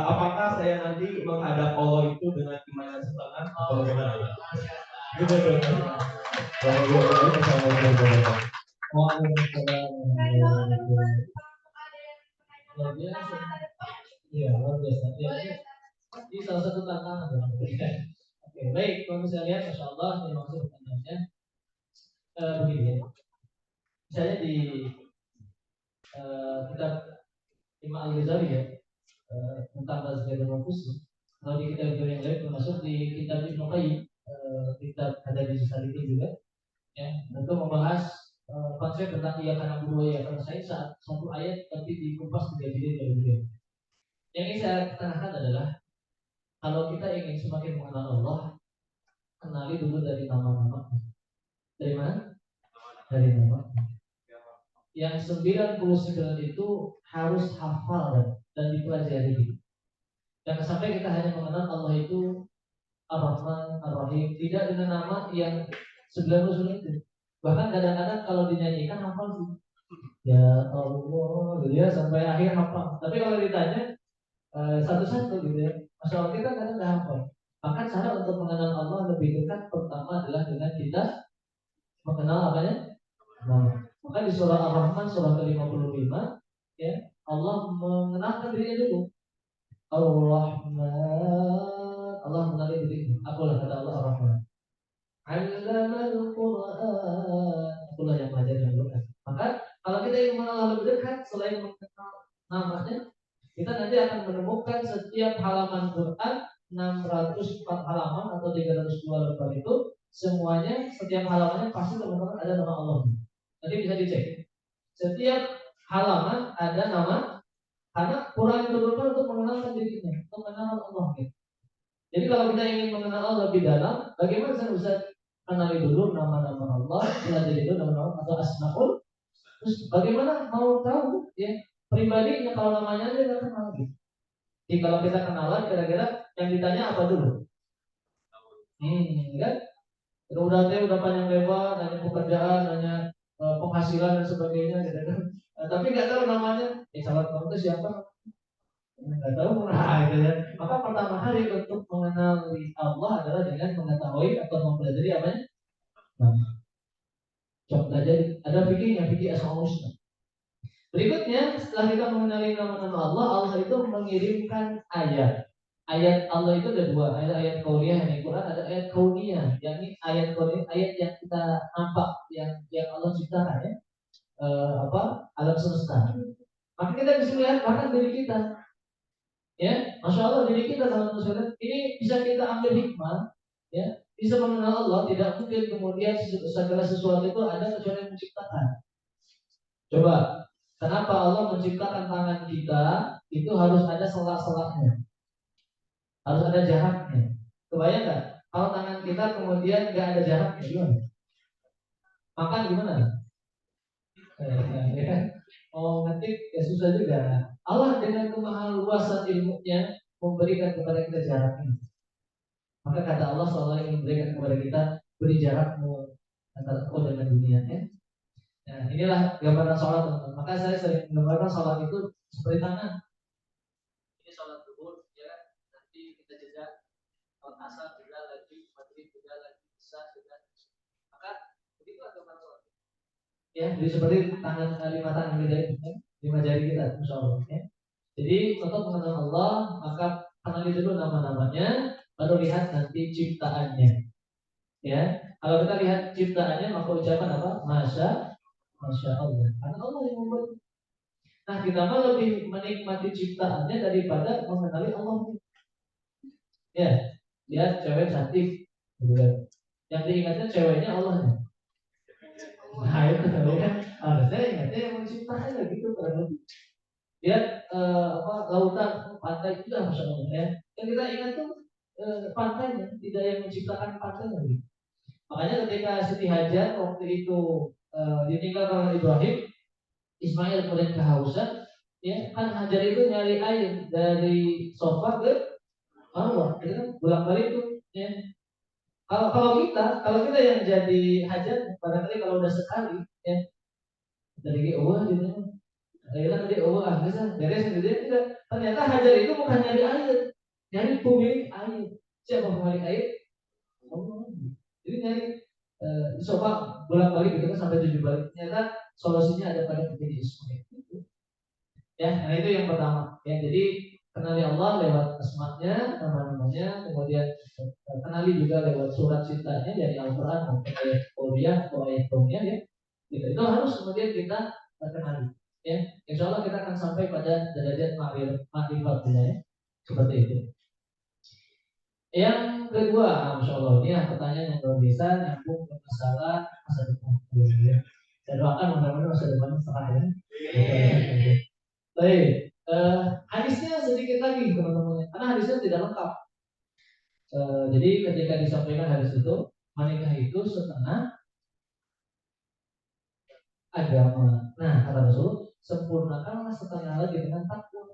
Apakah saya nanti menghadap Allah itu dengan iman yang setengah atau bagaimana? Gitu Ustaz. Luar biasa. Iya, luar biasa. Ya, ini salah satu tantangan. Oke, baik. Kalau misalnya lihat, Masya Allah, yang maksud pertanyaannya begini ya. Misalnya di kitab Imam Al-Ghazali ya, tentang Tazkiyatun Nufus. Kalau di kitab yang lain, termasuk di kitab Ibnu Qayyim, kitab Hadis Salikin juga, ya, untuk membahas konsep tentang ia karena budaya ya, karena saya saat satu ayat tapi dikupas tiga jilid dari beliau. Yang ingin saya katakan adalah kalau kita ingin semakin mengenal Allah, kenali dulu dari nama-nama. Dari mana? Dari nama. Yang 99 itu harus hafal dan dipelajari. Jangan sampai kita hanya mengenal Allah itu Ar-Rahman, Ar-Rahim, tidak dengan nama yang 99 itu. Bahkan kadang-kadang kalau dinyanyikan hafal sih. Ya Allah, gitu ya, sampai akhir hafal. Tapi kalau ditanya satu-satu gitu ya, masalah kita kadang nggak hafal. Maka cara untuk mengenal Allah lebih dekat pertama adalah dengan kita mengenal apanya? Nama. Maka di surah Ar-Rahman surah ke-55 ya, Allah mengenalkan dirinya dulu. Ar-Rahman, Allah mengenali dirinya. Akulah kata Allah Ar-Rahman. Allamal Quran, akulah yang mengajar Al-Quran. Maka kalau kita ingin mengenal Allah lebih dekat, selain mengenal namanya, kita nanti akan menemukan setiap halaman Quran 604 halaman atau 302 lembar itu semuanya setiap halamannya pasti teman-teman ada nama Allah. Nanti bisa dicek. Setiap halaman ada nama, karena Quran itu berupa untuk mengenalkan dirinya, untuk mengenal Allah. Gitu. Jadi kalau kita ingin mengenal Allah lebih dalam, bagaimana saya bisa kenali dulu nama-nama Allah, pelajari dulu nama-nama atau asmaul. Terus bagaimana mau tahu ya pribadinya kalau namanya dia nggak kenal. Gitu. Jadi kalau kita kenalan, kira-kira yang ditanya apa dulu? Kan? Udah panjang lebar, nanya pekerjaan, nanya penghasilan dan sebagainya, gitu kan. Tapi nggak tahu namanya, calon kamu itu siapa? Nggak tahu, gitu ya. Maka pertama kali untuk mengenali Allah adalah dengan mengetahui atau mempelajari apa ya? Coba belajar, ada fikihnya, fikih asmaul husna. Berikutnya, setelah kita mengenali nama-nama Allah, Allah itu mengirimkan ayat. Ayat Allah itu ada dua, ada ayat kauniyah yang Quran, ada ayat kauniyah, yakni ayat kauniyah, ayat yang kita nampak, yang Allah ciptakan ya, alam semesta. Maka kita bisa melihat bahkan diri kita, ya, masya Allah diri kita dalam manusia ini bisa kita ambil hikmah, ya, bisa mengenal Allah. Tidak mungkin kemudian segala sesuatu itu ada kecuali yang menciptakan. Coba, kenapa Allah menciptakan tangan kita itu harus ada sela-selanya? harus ada jaraknya. Kebayang nggak? Kalau tangan kita kemudian nggak ada jaraknya, gimana? Makan gimana? Ya kan? Mau ngetik ya susah juga. Allah dengan kemahaluasan ilmunya memberikan kepada kita jaraknya. Maka kata Allah selalu ingin memberikan kepada kita, beri jarakmu antara kau dengan dunia. Ya? Nah, inilah gambaran sholat, teman-teman. Maka saya sering menggambarkan sholat itu seperti tangan. Ini sholat zuhur, ya. Nanti kita jeda, sholat asar jeda lagi, maghrib jeda lagi, isya jeda. Maka begitu gambaran sholat. Ya, jadi seperti tangan 5 tangan lima jari kita, insya Allah. Ya. Jadi untuk mengenal Allah, maka kenali dulu nama-namanya, baru lihat nanti ciptaannya. Ya, kalau kita lihat ciptaannya, maka ucapan apa? Masya Allah. Karena Allah yang membuat. Nah, kita mah lebih menikmati ciptaannya daripada mengenali Allah. Ya, lihat cewek cantik, yang diingatnya ceweknya Allah. Nah, itu kan harusnya ingatnya yang menciptakannya gitu kan. Lihat lautan, pantai itu Masya Allah ya. Yang kita ingat tuh pantainya, tidak yang menciptakan pantainya. Makanya ketika Siti Hajar waktu itu ditinggalkan oleh Ibrahim, Ismail kemudian kehausan, ya kan Hajar itu nyari air dari sofa ke Marwah, itu kan bolak-balik tuh. Ya. Kalau kita yang jadi Hajar, barangkali kalau udah sekali, ya dari gitu. Akhirnya tadi bisa beres gitu tidak. Ternyata Hajar itu bukan nyari air, nyari pemilik air. Siapa pemilik air? Allah. Jadi nyari coba bolak-balik gitu kan sampai 7 balik. Ternyata solusinya ada pada pemilik Ismail. Ya, nah itu yang pertama. Ya, jadi kenali Allah lewat asma-Nya, nama-namanya, kemudian kenali juga lewat surat cintanya dari Al-Quran maupun ayat Qauliyah atau ayat Qauliyah ya. Gitu. Itu harus kemudian kita kenali. Ya, insya Allah kita akan sampai pada derajat ma'rifat ya. Seperti itu. Yang kedua, Masya Allah, ini pertanyaan yang luar biasa nyambung ke masalah masa depan. Saya doakan mudah-mudahan masa depan cerah ya. Baik, hadisnya sedikit lagi teman-teman, karena hadisnya tidak lengkap. Jadi ketika disampaikan hadis itu, menikah itu setengah agama. Nah, kata Rasul, sempurnakanlah setengah lagi dengan takwa.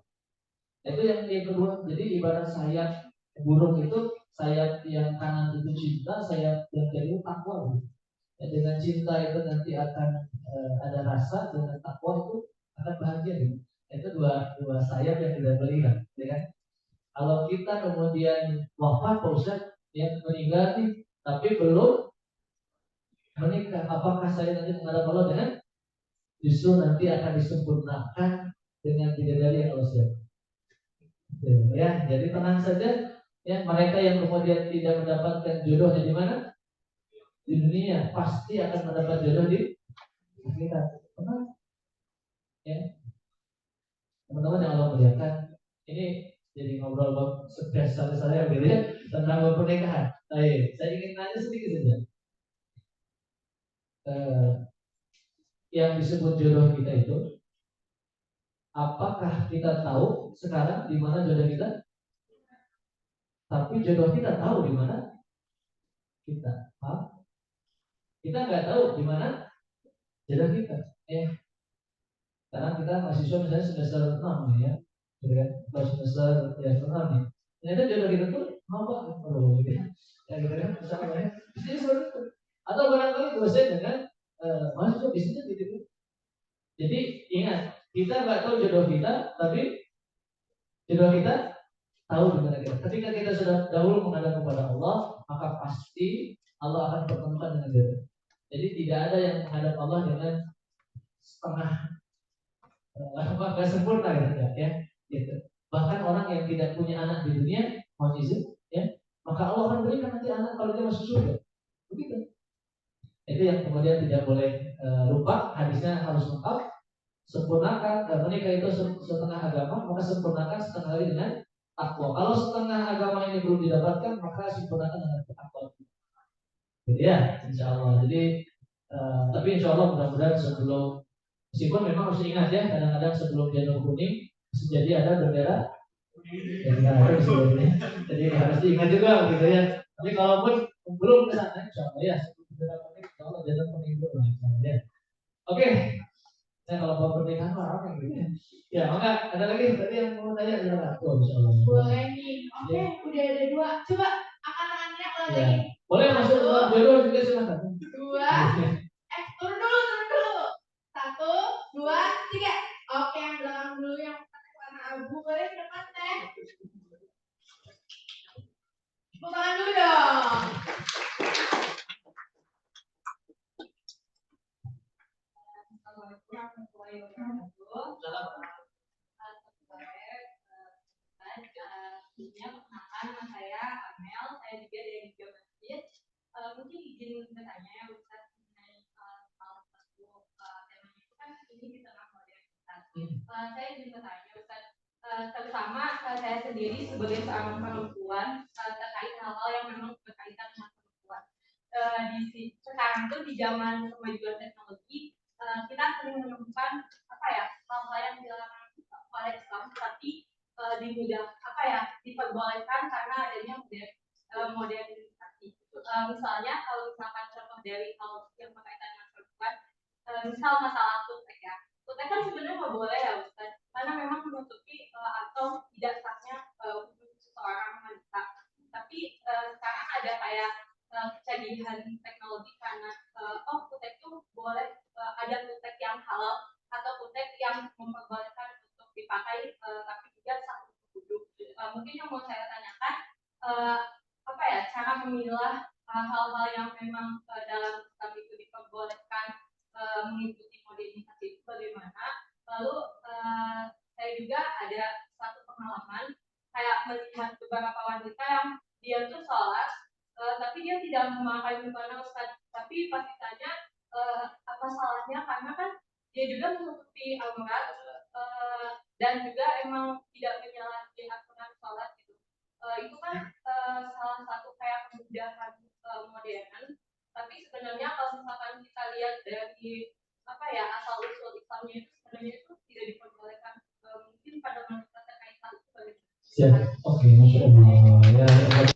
Itu yang kedua. Jadi ibarat sayap burung itu, sayap yang kanan itu cinta, sayap yang kiri itu takwa. Ya, dengan cinta itu nanti akan ada rasa, dengan takwa itu akan bahagia. Gitu. Itu dua sayap yang tidak berilah, ya kan? Kalau kita kemudian wafat, Pak Ustaz, yang meninggal nih, tapi belum menikah, apakah saya nanti menghadap Allah dengan justru nanti akan disempurnakan dengan bidadari yang Allah siapkan. Ya, jadi tenang saja. Ya, mereka yang kemudian tidak mendapatkan jodohnya di mana? Di dunia, pasti akan mendapat jodoh di akhirat. Tenang. Ya. Teman-teman yang Allah muliakan, ini jadi ngobrol spesial saya gitu ya tentang pernikahan. Baik, saya ingin nanya sedikit saja. Yang disebut jodoh kita itu, apakah kita tahu sekarang di mana jodoh kita? Tapi jodoh kita tahu di mana kita. Kita nggak tahu di mana jodoh kita. Sekarang kita mahasiswa misalnya semester 6 nih ya, gitu kan? Semester ya 6 nih. Ternyata jodoh kita tuh apa? Gitu ya. Ya gitu kan? Misalnya, jadi seperti itu. Atau barangkali dosen dengan mahasiswa bisnisnya gitu. Jadi ingat, kita nggak tahu jodoh kita, tapi jodoh kita tahu di mana kita. Ketika kita sudah dahulu menghadap kepada Allah, maka pasti Allah akan pertemukan dengan jodoh. Jadi tidak ada yang menghadap Allah dengan setengah nggak sempurna gitu ya. Gitu. Bahkan orang yang tidak punya anak di dunia, mohon izin, ya, maka Allah akan berikan nanti anak kalau dia masuk surga. Begitu. Itu yang kemudian tidak boleh lupa, hadisnya harus lengkap. Sempurnakan menikah itu setengah agama, maka sempurnakan setengah lagi dengan takwa. Kalau setengah agama ini belum didapatkan, maka sempurnakan dengan takwa. Gitu ya, insya Allah. Jadi, tapi insya Allah mudah-mudahan sebelum, meskipun memang harus ingat ya, kadang-kadang sebelum janur kuning bisa jadi ada bendera yang nggak ada sebenarnya. Jadi harus diingat juga gitu ya. Tapi kalaupun belum ke sana, insya Allah ya, beberapa menit, insya Allah jalan peminggu lah, insya Allah ya. Oke, saya kalau mau pernikahan orang yang gitu ya. Ya, maka ada lagi tadi yang mau tanya silakan. Oh, insya Allah. Boleh nih. Oke, udah ada 2. Coba angkat tangannya kalau Ya. lagi. Boleh masuk ke jodoh juga silakan. 2. Turun dulu. 1, 2, 3. Oke, yang belakang dulu yang pakai warna abu boleh ke depan teh. Tepuk tangan dulu dong. Assalamualaikum warahmatullahi wabarakatuh. Sebelumnya perkenalkan nama saya Amel, saya juga dari Juga Masjid. Mungkin izin bertanya ya Ustaz mengenai salah satu temanya itu kan ini di tengah modernitas. Saya izin bertanya Ustaz, terutama saya sendiri sebagai seorang perempuan terkait hal-hal yang memang berkaitan dengan perempuan. Sekarang tuh di zaman kemajuan teknologi kita sering menemukan hal-hal yang dilarang oleh Islam, tapi diperbolehkan karena adanya modernisasi. Misalnya kalau misalkan contoh dari hal yang berkaitan dengan perempuan, misal masalah kutek ya. Kutek kan sebenarnya nggak boleh ya Ustaz, karena memang menutupi atau tidak sahnya untuk seseorang wanita. Tapi sekarang ada kayak kecanggihan teknologi karena kutek itu boleh ada kutek yang halal atau kutek yang memperbolehkan untuk dipakai tapi tidak sah untuk duduk. Mungkin yang mau saya tanyakan cara memilah hal-hal yang memang dalam Islam itu diperbolehkan mengikuti modernisasi itu bagaimana. Lalu saya juga ada satu pengalaman kayak melihat beberapa wanita yang dia tuh sholat tapi dia tidak memakai mukena Ustaz, tapi pas ditanya apa salahnya karena kan dia juga menutupi aurat dan juga emang tidak menyalahi aturan sholat gitu. Itu kan salah satu kayak kemudahan modern, tapi sebenarnya kalau misalkan kita lihat dari asal usul Islamnya itu sebenarnya itu tidak diperbolehkan. Mungkin pada manusia terkait hal itu bagaimana? Ya, oke, masya Allah.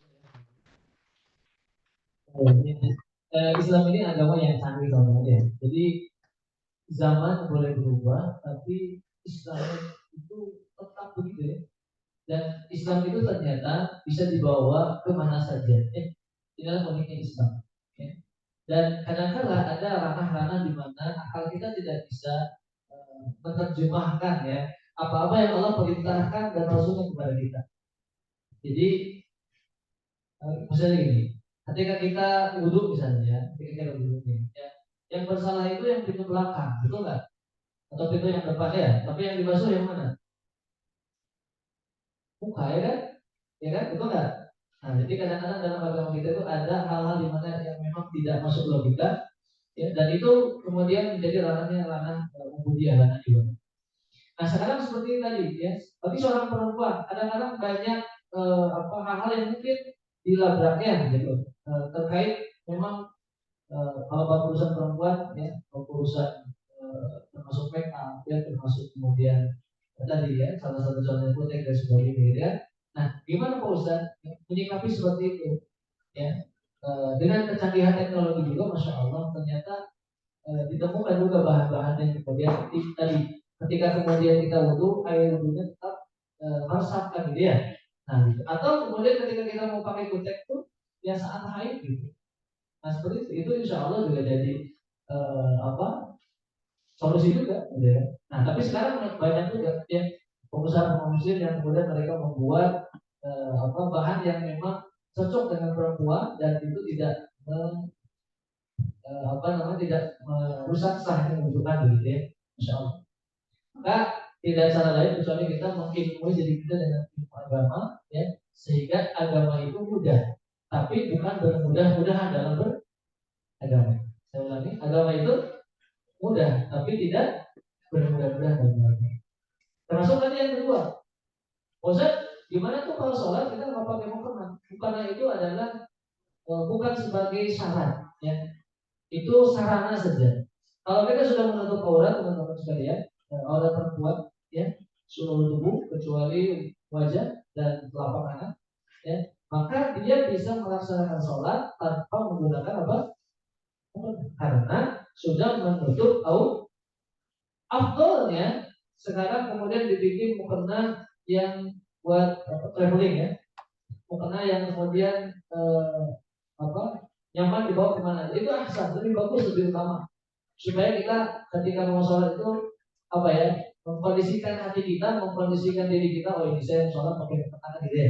Islam ini agama yang canggih ya. Jadi zaman boleh berubah, tapi Islam itu tetap begitu ya. Dan Islam itu ternyata bisa dibawa kemana saja. Inilah uniknya Islam. Ya. Dan kadang-kadang ada ranah-ranah di mana akal kita tidak bisa menerjemahkan ya apa-apa yang Allah perintahkan dan Rasulnya kepada kita. Jadi misalnya gini, ketika kita wudhu misalnya, ketika kita wudhu ya, yang bersalah itu yang pintu belakang, betul nggak? Atau pintu yang depan ya? Tapi yang dibasuh yang mana? Muka ya kan? Ya kan? Betul nggak? Nah, jadi kadang-kadang dalam agama kita itu ada hal-hal di mana yang memang tidak masuk logika, ya, dan itu kemudian menjadi ranah ubudiyah, ranah ibadah. Nah, sekarang seperti tadi, ya, bagi seorang perempuan, kadang-kadang banyak hal-hal yang mungkin dilabraknya gitu terkait memang kalau urusan perempuan ya urusan termasuk make up ya termasuk kemudian tadi ya salah satu contohnya kutek dan sebagainya ya. Nah gimana Pak Ustaz menyikapi seperti itu ya dengan kecanggihan teknologi juga masya Allah ternyata ditemukan juga bahan-bahan yang kemudian tadi ketika kemudian kita wudhu air wudhunya tetap meresapkan gitu ya. Nah, gitu. Atau kemudian ketika kita mau pakai kutek itu ya saat haid gitu. Nah seperti itu insya Allah juga jadi solusi juga. Gitu ya. Nah tapi sekarang banyak juga ya pengusaha-pengusaha yang kemudian mereka membuat bahan yang memang cocok dengan perempuan dan itu tidak tidak merusak sahnya hubungan gitu ya, insya Allah. Maka tidak cara lain kecuali kita mengilmui diri kita dengan ilmu agama ya sehingga agama itu mudah tapi bukan bermudah-mudahan dalam beragama. Saya ulangi, agama itu mudah tapi tidak bermudah-mudahan dalam beragama. Termasuk tadi yang kedua, Ustaz, gimana tuh kalau sholat kita nggak pakai mukena? Mukena itu adalah bukan sebagai syarat ya, itu sarana saja. Kalau kita sudah menutup aurat teman-teman sekalian, aurat perempuan ya seluruh tubuh kecuali wajah melaksanakan sholat tanpa menggunakan apa? Karena sudah menutup afdolnya. Sekarang kemudian dibikin mukena yang buat traveling ya, mukena yang kemudian nyaman dibawa kemana, itu ahsan, lebih bagus, lebih utama, supaya kita ketika mau sholat itu mengkondisikan hati kita, mengkondisikan diri kita. Oh, ini saya sholat pakai tangan gitu ya.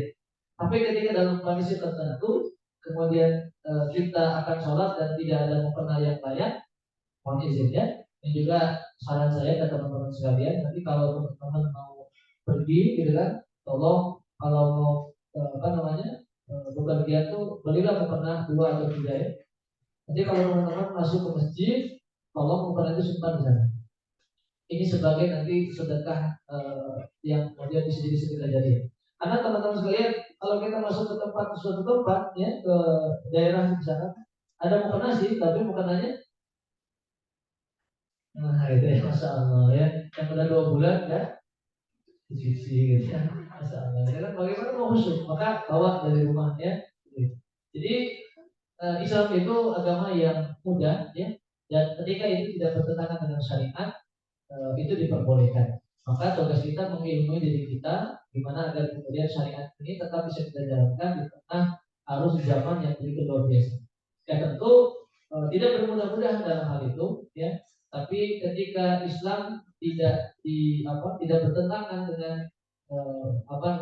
Tapi ketika dalam kondisi tertentu kemudian kita akan sholat dan tidak ada mukena yang layak, mohon izin ya. Ini juga saran saya ke teman-teman sekalian, nanti kalau teman-teman mau pergi gitu kan, tolong kalau mau bepergian tuh belilah mukena 2 atau 3 ya. Nanti kalau teman-teman masuk ke masjid, tolong mukena itu simpan di sana. Ini sebagai nanti sedekah yang kemudian bisa jadi sedekah jariah. Karena teman-teman sekalian, kalau kita masuk ke suatu tempat ya, ke daerah di sana, ada mukena sih, tapi mukenanya itu ya, masya Allah ya, yang udah 2 bulan ya, dicuci gitu ya, masya Allah. Ya kan, bagaimana mau khusyuk, maka bawa dari rumah ya. Jadi Islam itu agama yang mudah ya, dan ketika itu tidak bertentangan dengan syariat, itu diperbolehkan. Maka tugas kita mengilmui diri kita, gimana agar kemudian syariat ini tetap bisa kita jalankan di tengah arus zaman yang begitu luar biasa. Ya tentu tidak bermudah-mudahan dalam hal itu ya. Tapi ketika Islam tidak bertentangan dengan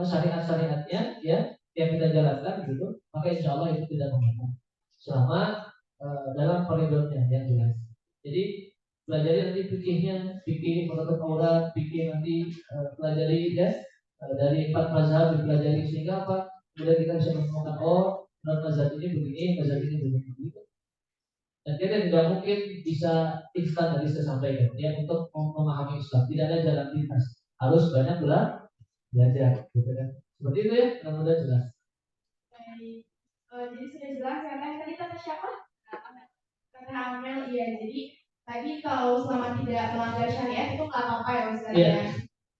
syariat-syariatnya ya yang kita jalankan gitu, maka insya Allah itu tidak mengapa selama dalam koridornya yang jelas. Jadi pelajari nanti fikih menutup aurat, fikih nanti pelajari ya dari 4 mazhab dipelajari, sehingga apa? Kemudian kita bisa menemukan mazhab ini begini, mazhab ini begini. Dan kita tidak mungkin bisa instan dari saya sampaikan ya, untuk memahami Islam tidak ada jalan pintas, harus banyak belajar gitu kan. Seperti itu ya, mudah-mudahan jelas. Baik, jadi sudah jelas ya kan tadi kata siapa? Kata Amel, iya. Jadi tadi kalau selama tidak melanggar syariat itu nggak apa-apa ya Ustaz ya.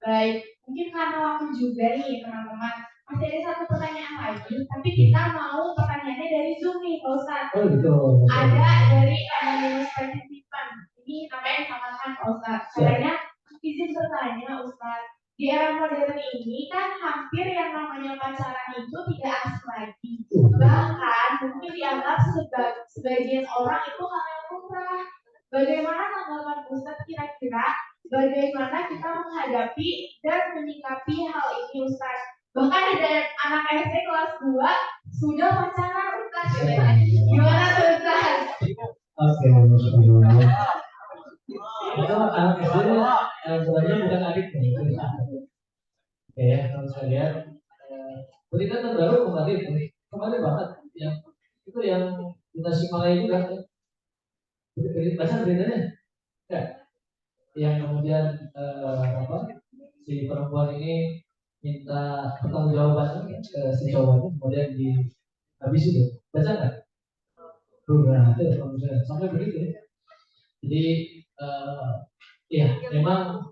Baik, mungkin karena waktu juga nih teman-teman, masih ada satu pertanyaan lagi, tapi kita mau pertanyaannya dari Zoom nih Pak Ustaz. Oh gitu. Ada dari Anonymous Participant, ini namanya disamakan Pak Ustaz. Katanya izin bertanya Ustaz, di era modern ini kan hampir yang namanya pacaran itu tidak asing lagi. Bahkan mungkin dianggap sebagian orang itu hal yang lumrah. Bagaimana tanggapan Ustaz kira-kira bagaimana kita menghadapi dan menyikapi hal ini Ustaz? Bahkan ada anak SD kelas 2 sudah pacaran Ustaz. Gimana tuh Ustaz? Oke, Masya. Itu anak SD sebenarnya bukan adiknya. Oke ya, kalau saya lihat berita terbaru kemarin banget yang itu yang di Tasikmalaya juga ya. Baca beritanya enggak? Yang kemudian si perempuan ini minta pertanggungjawaban ke si cowoknya, kemudian dihabisi itu. Baca enggak? Nah, itu kalau saya sampai begitu ya. Jadi ya memang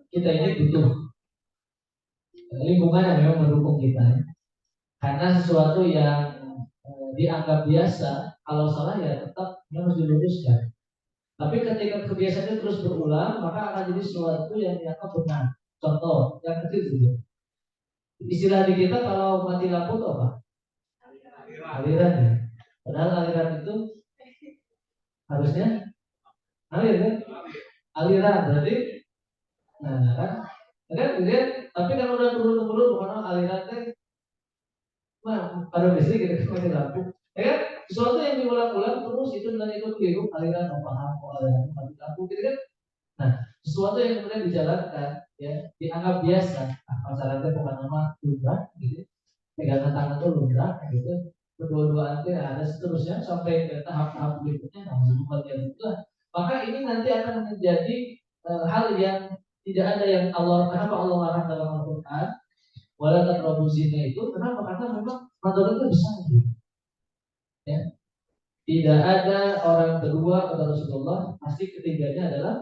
kita ini butuh lingkungan yang memang mendukung kita, karena sesuatu yang dianggap biasa, kalau salah ya tetap harus diluruskan. Tapi ketika kebiasaan itu terus berulang, maka akan jadi sesuatu yang dianggap benar. Contoh yang kecil gitu. Istilah di kita kalau mati lampu itu apa? Aliran ya. Padahal aliran itu harusnya aliran. Aliran berarti, nah kan tapi kalau udah turun-turun bukan aliran teh, pada listrik kita mati lampu. Ya kan? Sesuatu yang diulang-ulang terus itu dan itu keliru, aliran paham aliran mati lampu gitu kan. Nah, sesuatu yang kemudian dijalankan ya dianggap biasa. Pacaran itu bukan nama lumrah gitu. Pegangan tangan itu lumrah gitu. Kedua-duaan itu ada seterusnya sampai ke tahap-tahap berikutnya, bukan yang itu. Maka ini nanti akan menjadi hal yang tidak ada yang kenapa Allah larang dalam Al-Quran wala taqrabu zina itu, kenapa? Karena memang madharatnya besar ya. Tidak ada orang kedua kata Rasulullah, pasti ketiganya adalah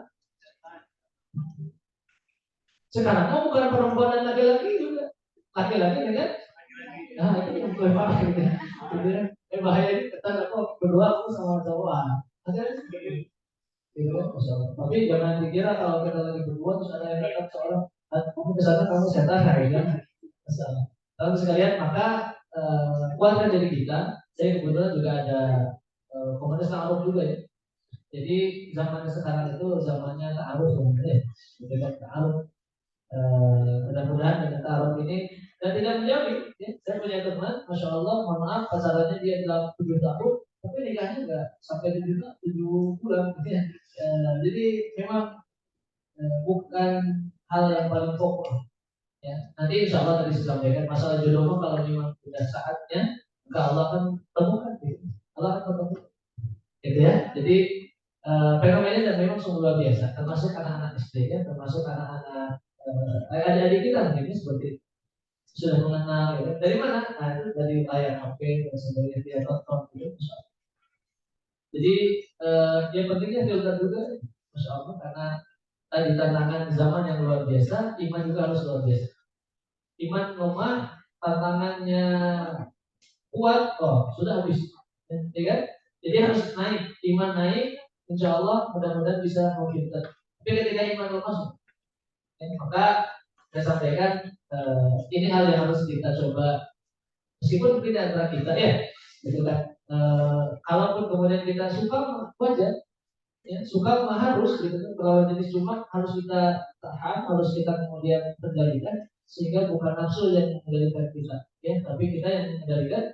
sekarang bukan perempuan dan laki-laki juga, laki-laki kan Nah itu yang gue pakai gitu. Jadi bahaya ini kita kok berdua aku sama cowok. Akhirnya seperti gitu kan, Masya Allah. Tapi jangan dikira kalau kita lagi berdua terus ada yang datang seorang, kamu kesana kamu setan kayaknya. Masya Allah. Lalu sekalian maka kuatkan diri kita. Saya kebetulan juga ada komunitas ta'aruf juga ya. Jadi zaman sekarang itu zamannya ta'aruf sebenarnya. Gitu kan ta'aruf. Mudah-mudahan dengan ta'aruf ini dan tidak menjamin ya. Saya punya teman, Masya Allah, mohon maaf pasarannya dia dalam 7 tahun tapi nikahnya enggak sampai 7 bulan gitu ya. Jadi memang bukan hal yang paling pokok ya. Nanti insya Allah tadi saya sampaikan masalah jodoh kalau memang sudah saatnya maka Allah akan temukan gitu. Allah akan ketemu gitu ya. Jadi fenomena dan memang sungguh luar biasa termasuk anak-anak SD ya, termasuk anak-anak adik-adik kita mungkin seperti itu. Sudah mengenal gitu. Dari mana? Nah itu dari layar HP dan sebagainya dia tonton gitu. Jadi yang pentingnya filter juga, Masya Allah, karena tadi tantangan zaman yang luar biasa, iman juga harus luar biasa. Iman lemah, tantangannya kuat, oh sudah habis, ya kan? Jadi harus naik, iman naik, insya Allah mudah-mudahan bisa mengfilter. Tapi ketika iman lemah, maka saya sampaikan ini hal yang harus kita coba, meskipun tidak antara kita ya, gitu kan. Kalaupun kemudian kita suka wajar, ya, suka mah harus gitu kan. Kalau jenis cuma harus kita tahan, harus kita kemudian kendalikan sehingga bukan nafsu yang mengendalikan kita, ya, tapi kita yang mengendalikan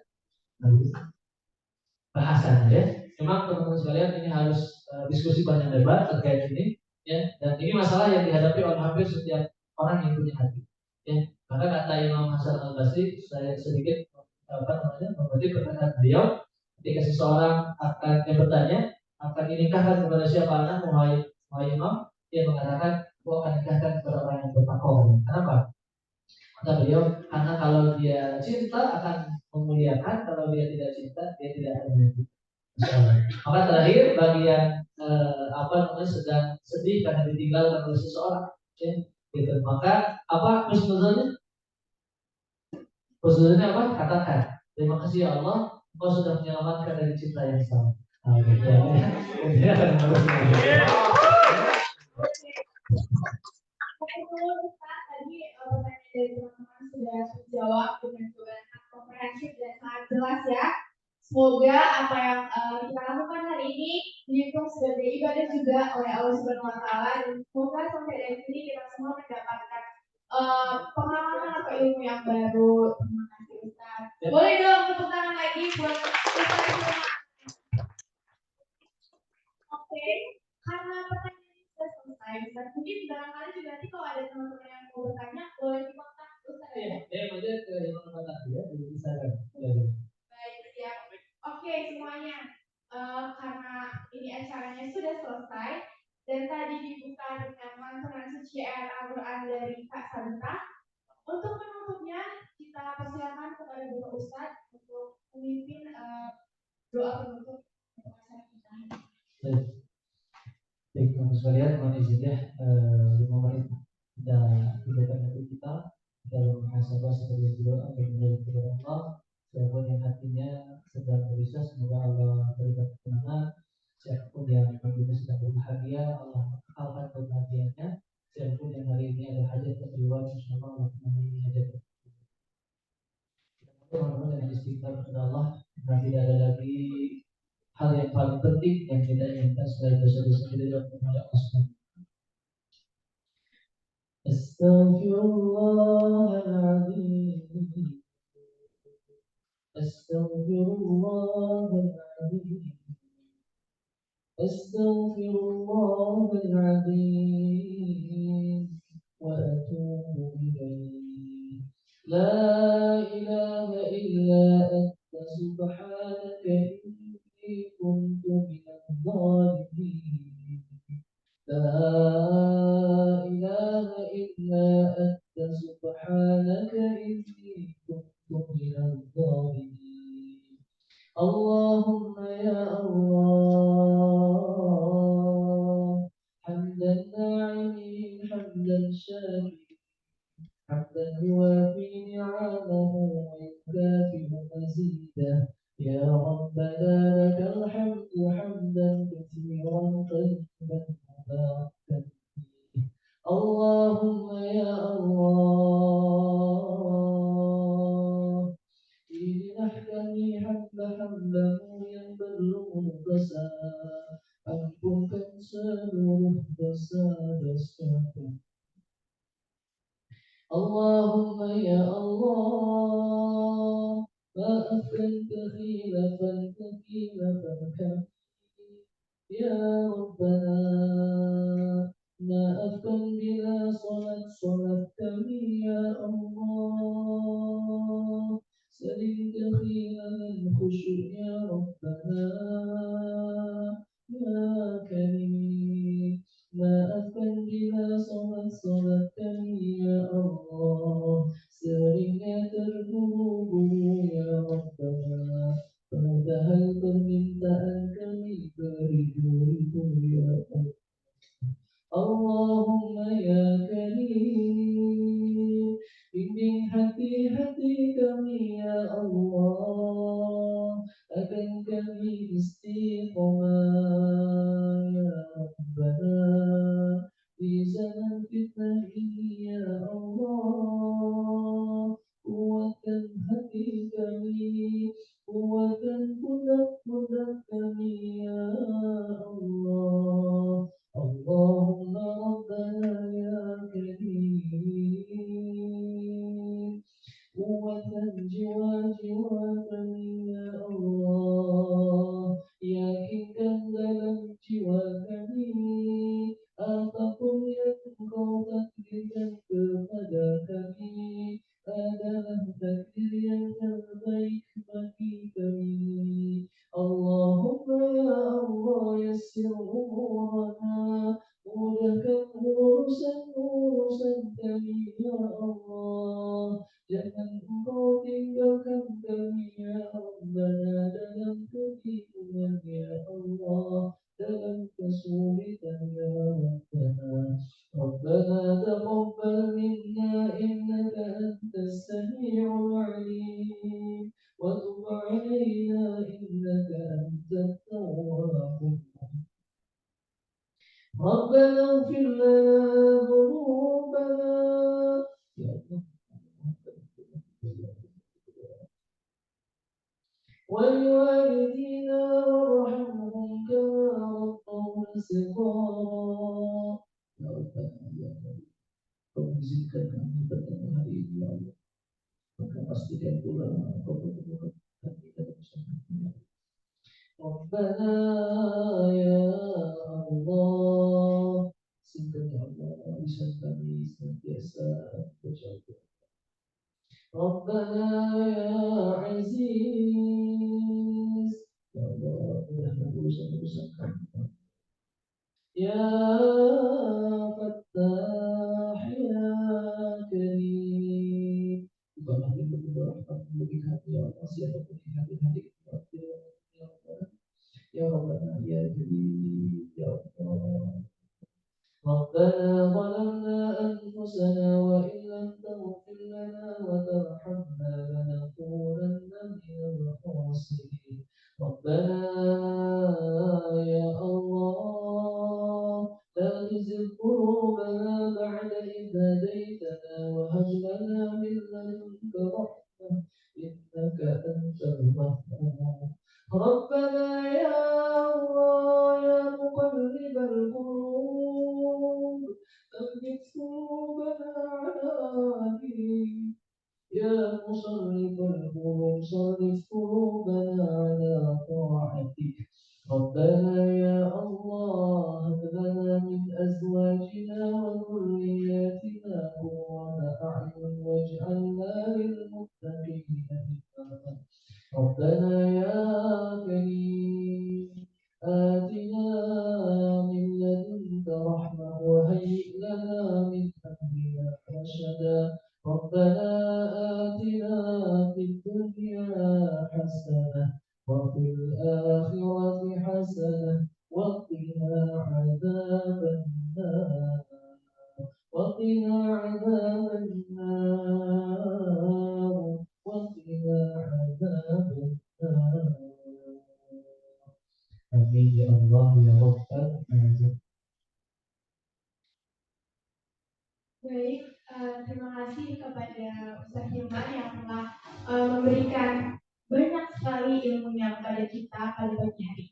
bahasanya ya. Memang teman-teman sekalian ini harus diskusi banyak lebar terkait ini, ya. Dan ini masalah yang dihadapi oleh hampir setiap orang yang punya hati, ya. Maka kata Imam Hasan Al Basri, saya sedikit mengutip perkataan beliau, ketika seseorang akan bertanya akan dinikahkan kepada siapa anak wahai imam, dia mengatakan gua akan nikahkan kepada orang yang bertakwa. Kenapa? Kata beliau, karena kalau dia cinta akan memuliakan, kalau dia tidak cinta dia tidak akan memuliakan. Maka terakhir bagian sedang sedih karena ditinggalkan oleh seseorang, ya, gitu. Maka apa husnuzonnya? Husnuzonnya apa? Katakan terima kasih ya Allah, Engkau sudah menyelamatkan dari cinta yang sama. Tadi pertanyaan dari teman-teman sudah terjawab dengan jawaban komprehensif dan sangat jelas ya. Semoga apa yang kita lakukan hari ini dihitung sebagai ibadah juga oleh Allah Subhanahu Wa Taala dan semoga sampai dari sini kita semua mendapatkan pengalaman atau ilmu yang baru. Terima kasih Ustaz. Boleh dong tepuk tangan lagi buat Ustaz. Oke, karena pertanyaan ini sudah selesai, dan mungkin barangkali juga nanti kalau ada teman-teman yang mau bertanya, boleh dikontak Ustaz ya. Aja ke yang kontak ya, bisa kan. Baik, siap. Oke, semuanya. Karena ini acaranya sudah selesai dan tadi dibuka dengan lantunan suci ayat Al-Quran dari Kak Sandra. Untuk penutupnya, kita persilakan kepada Bapak Ustaz untuk memimpin doa penutup untuk acara kita. Baik, teman sekalian, mohon izin ya, 5 menit kita hidupkan hati kita dalam muhasabah sebagai doa agar menjadi kepada Allah. Siapapun yang hatinya sedang berusaha, semoga Allah berikan kemenangan. Siapapun yang tentunya sedang berbahagia, Allah kekalkan kebahagiaannya. Siapapun yang hari ini ada hajat keperluan, insya Allah Allah memenuhi hajat. Teman-teman dengan istighfar kepada Allah, karena tidak ada lagi hal yang paling penting yang kita inginkan selain dosa-dosa kita dilakukan oleh Allah. Astaghfirullahaladzim. Astaghfirullahaladzim. Astaghfirullahaladzim. Wa atubu ilaih. La ilaha illa anta subhanaka inni kuntu minadh dhalimin. La ilaha illa anta subhanaka inni kuntu minadh dhalimin. Allahumma ya Allah, hamdan na'imin, hamdan syakirin, hamdan yuwafi ni'amahu wa يكافئ مزيده يا ربنا لك الحمد حمدا كثيرا طيبا مباركا فيه اللهم يا الله إن أحكمي حملا يبلغ الرساء أنكم تنسلوا الرساء اللهم يا الله ما أفكنت خيلة كم يا ربنا ما أفكن بلا صلاة كم يا الله سلم دخيل الخشوع يا ربنا يا كريم ما أفكن بلا صلاة كم يا الله سلم القلوب يا ربنا فهل من أنكم بريدكم يا اللهم يا كريم من hati kami ya Allah akan kami istiqomah ya Rabbana di zaman fitnah ini ya Allah kuatkan hati kami kuatkan pundak-pundak kami ya Allah اللهم ربنا يا كريم قوة جوا يا الله يا كندا dalam jiwa kami apapun yang engkau takdirkan kepada kami adalah takdir yang terbaik bagi kami Allahumma ya Allah yassir umurana mudahkan urusan kami ya Allah jangan engkau tinggalkan kami ya Rabbana dalam kebingungan ya Allah dalam kesulitan ya Rabbana Rabbana taqabbal minna innaka antas sami'ul 'alim wa tub 'alaina innaka antat tawwabur rahim ربنا اغفر لنا ذنوبنا يا الله ولوالدينا وارحمهم كما ربونا صغارا يا ربنا يا رب kau izinkan kami bertemu hari ini ya Allah maka pastikan pula kau pertemukan kami dalam bersama Rabbana ya Allah sehingga ya Allah bisa kami senantiasa berjaga ربنا يا عزيز يا الله يا فتاح يا كريم bukanlah itu berdoa bagi hati ya Allah siapa pun di hati-hati ya Rabbana ya Jalil ya Allah ربنا ظلمنا أنفسنا وإن لم تغفر لنا وترحمنا لنكونن من الخاسرين ربنا يا الله لا تزغ قلوبنا بعد إذ هديتنا وهب لنا من لدنك رحمة إنك أنت الوهاب ربنا يا الله يا مقلب القلوب ثبت قلوبنا على دينك يا مصرف القلوب صرف قلوبنا على طاعتك ربنا يا الله هب لنا من أزواجنا وذرياتنا قرة أعين واجعلنا للمتقين إماما ربنا يا كريم آتنا من لدنك رحمة وهيئ لنا من أمرنا رشدا ربنا آتنا في الدنيا حسنة وفي الآخرة حسنة وقنا عذاب النار وقنا عذاب النار وقنا Baik, terima kasih kepada Ustaz Hilman yang telah memberikan banyak sekali ilmunya kepada kita pada pagi hari.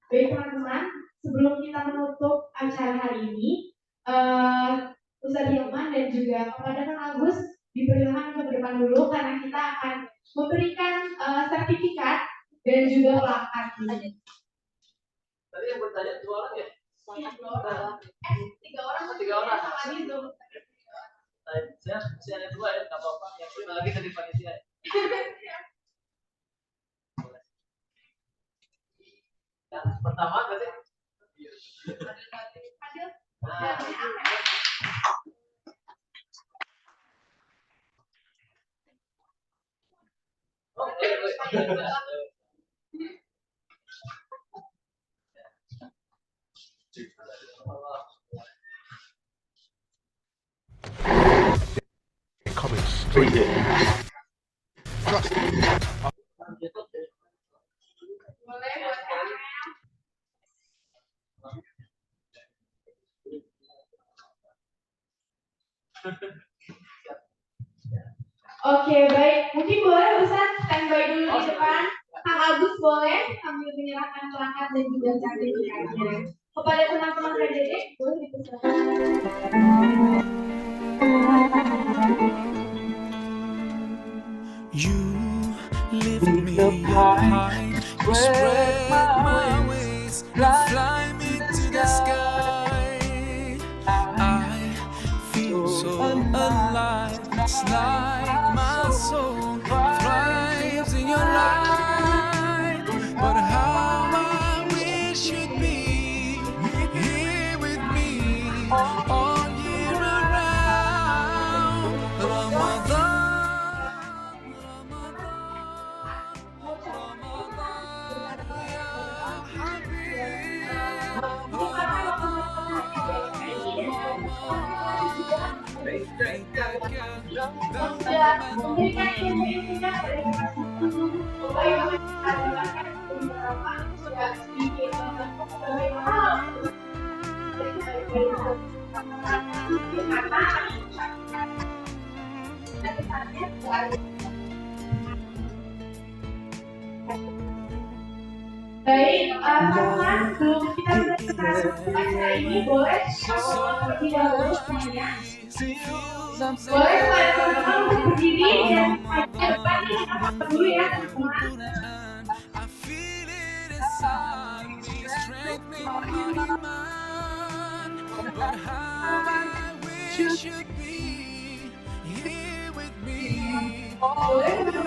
Baik teman-teman, sebelum kita menutup acara hari ini, Ustaz Hilman dan juga kepada Kang Agus dipersilakan ke depan dulu karena kita akan memberikan sertifikat dan juga plakat. Tadi yang bertanya 2 orang ya? Iya, 2 orang. 3 orang. 3 orang. Sama gitu. Saya masih ada 2 ya, nggak apa-apa. Yang 5 lagi dari panitia. Yang pertama berarti Adil. Oke, baik. Mungkin boleh Ustaz standby dulu di depan. Kang Agus boleh sambil menyerahkan plakat dan juga sertifikatnya. Kepada teman-teman KDD, boleh dipersilakan. You lift me up high, you spread my wings, you fly me to the sky. I feel so alive, it's like my soul thrives in your light. But how I wish you'd be here with me all year around. Ramadan. Memberikan ilmu-ilmunya dari baik, teman-teman, sebelum kita berbicara acara ini, boleh terlebih dahulu semuanya. Boleh kepada teman-teman untuk berdiri dan ke depan kita dulu ya, teman-teman. But how I wish you'd be here with me.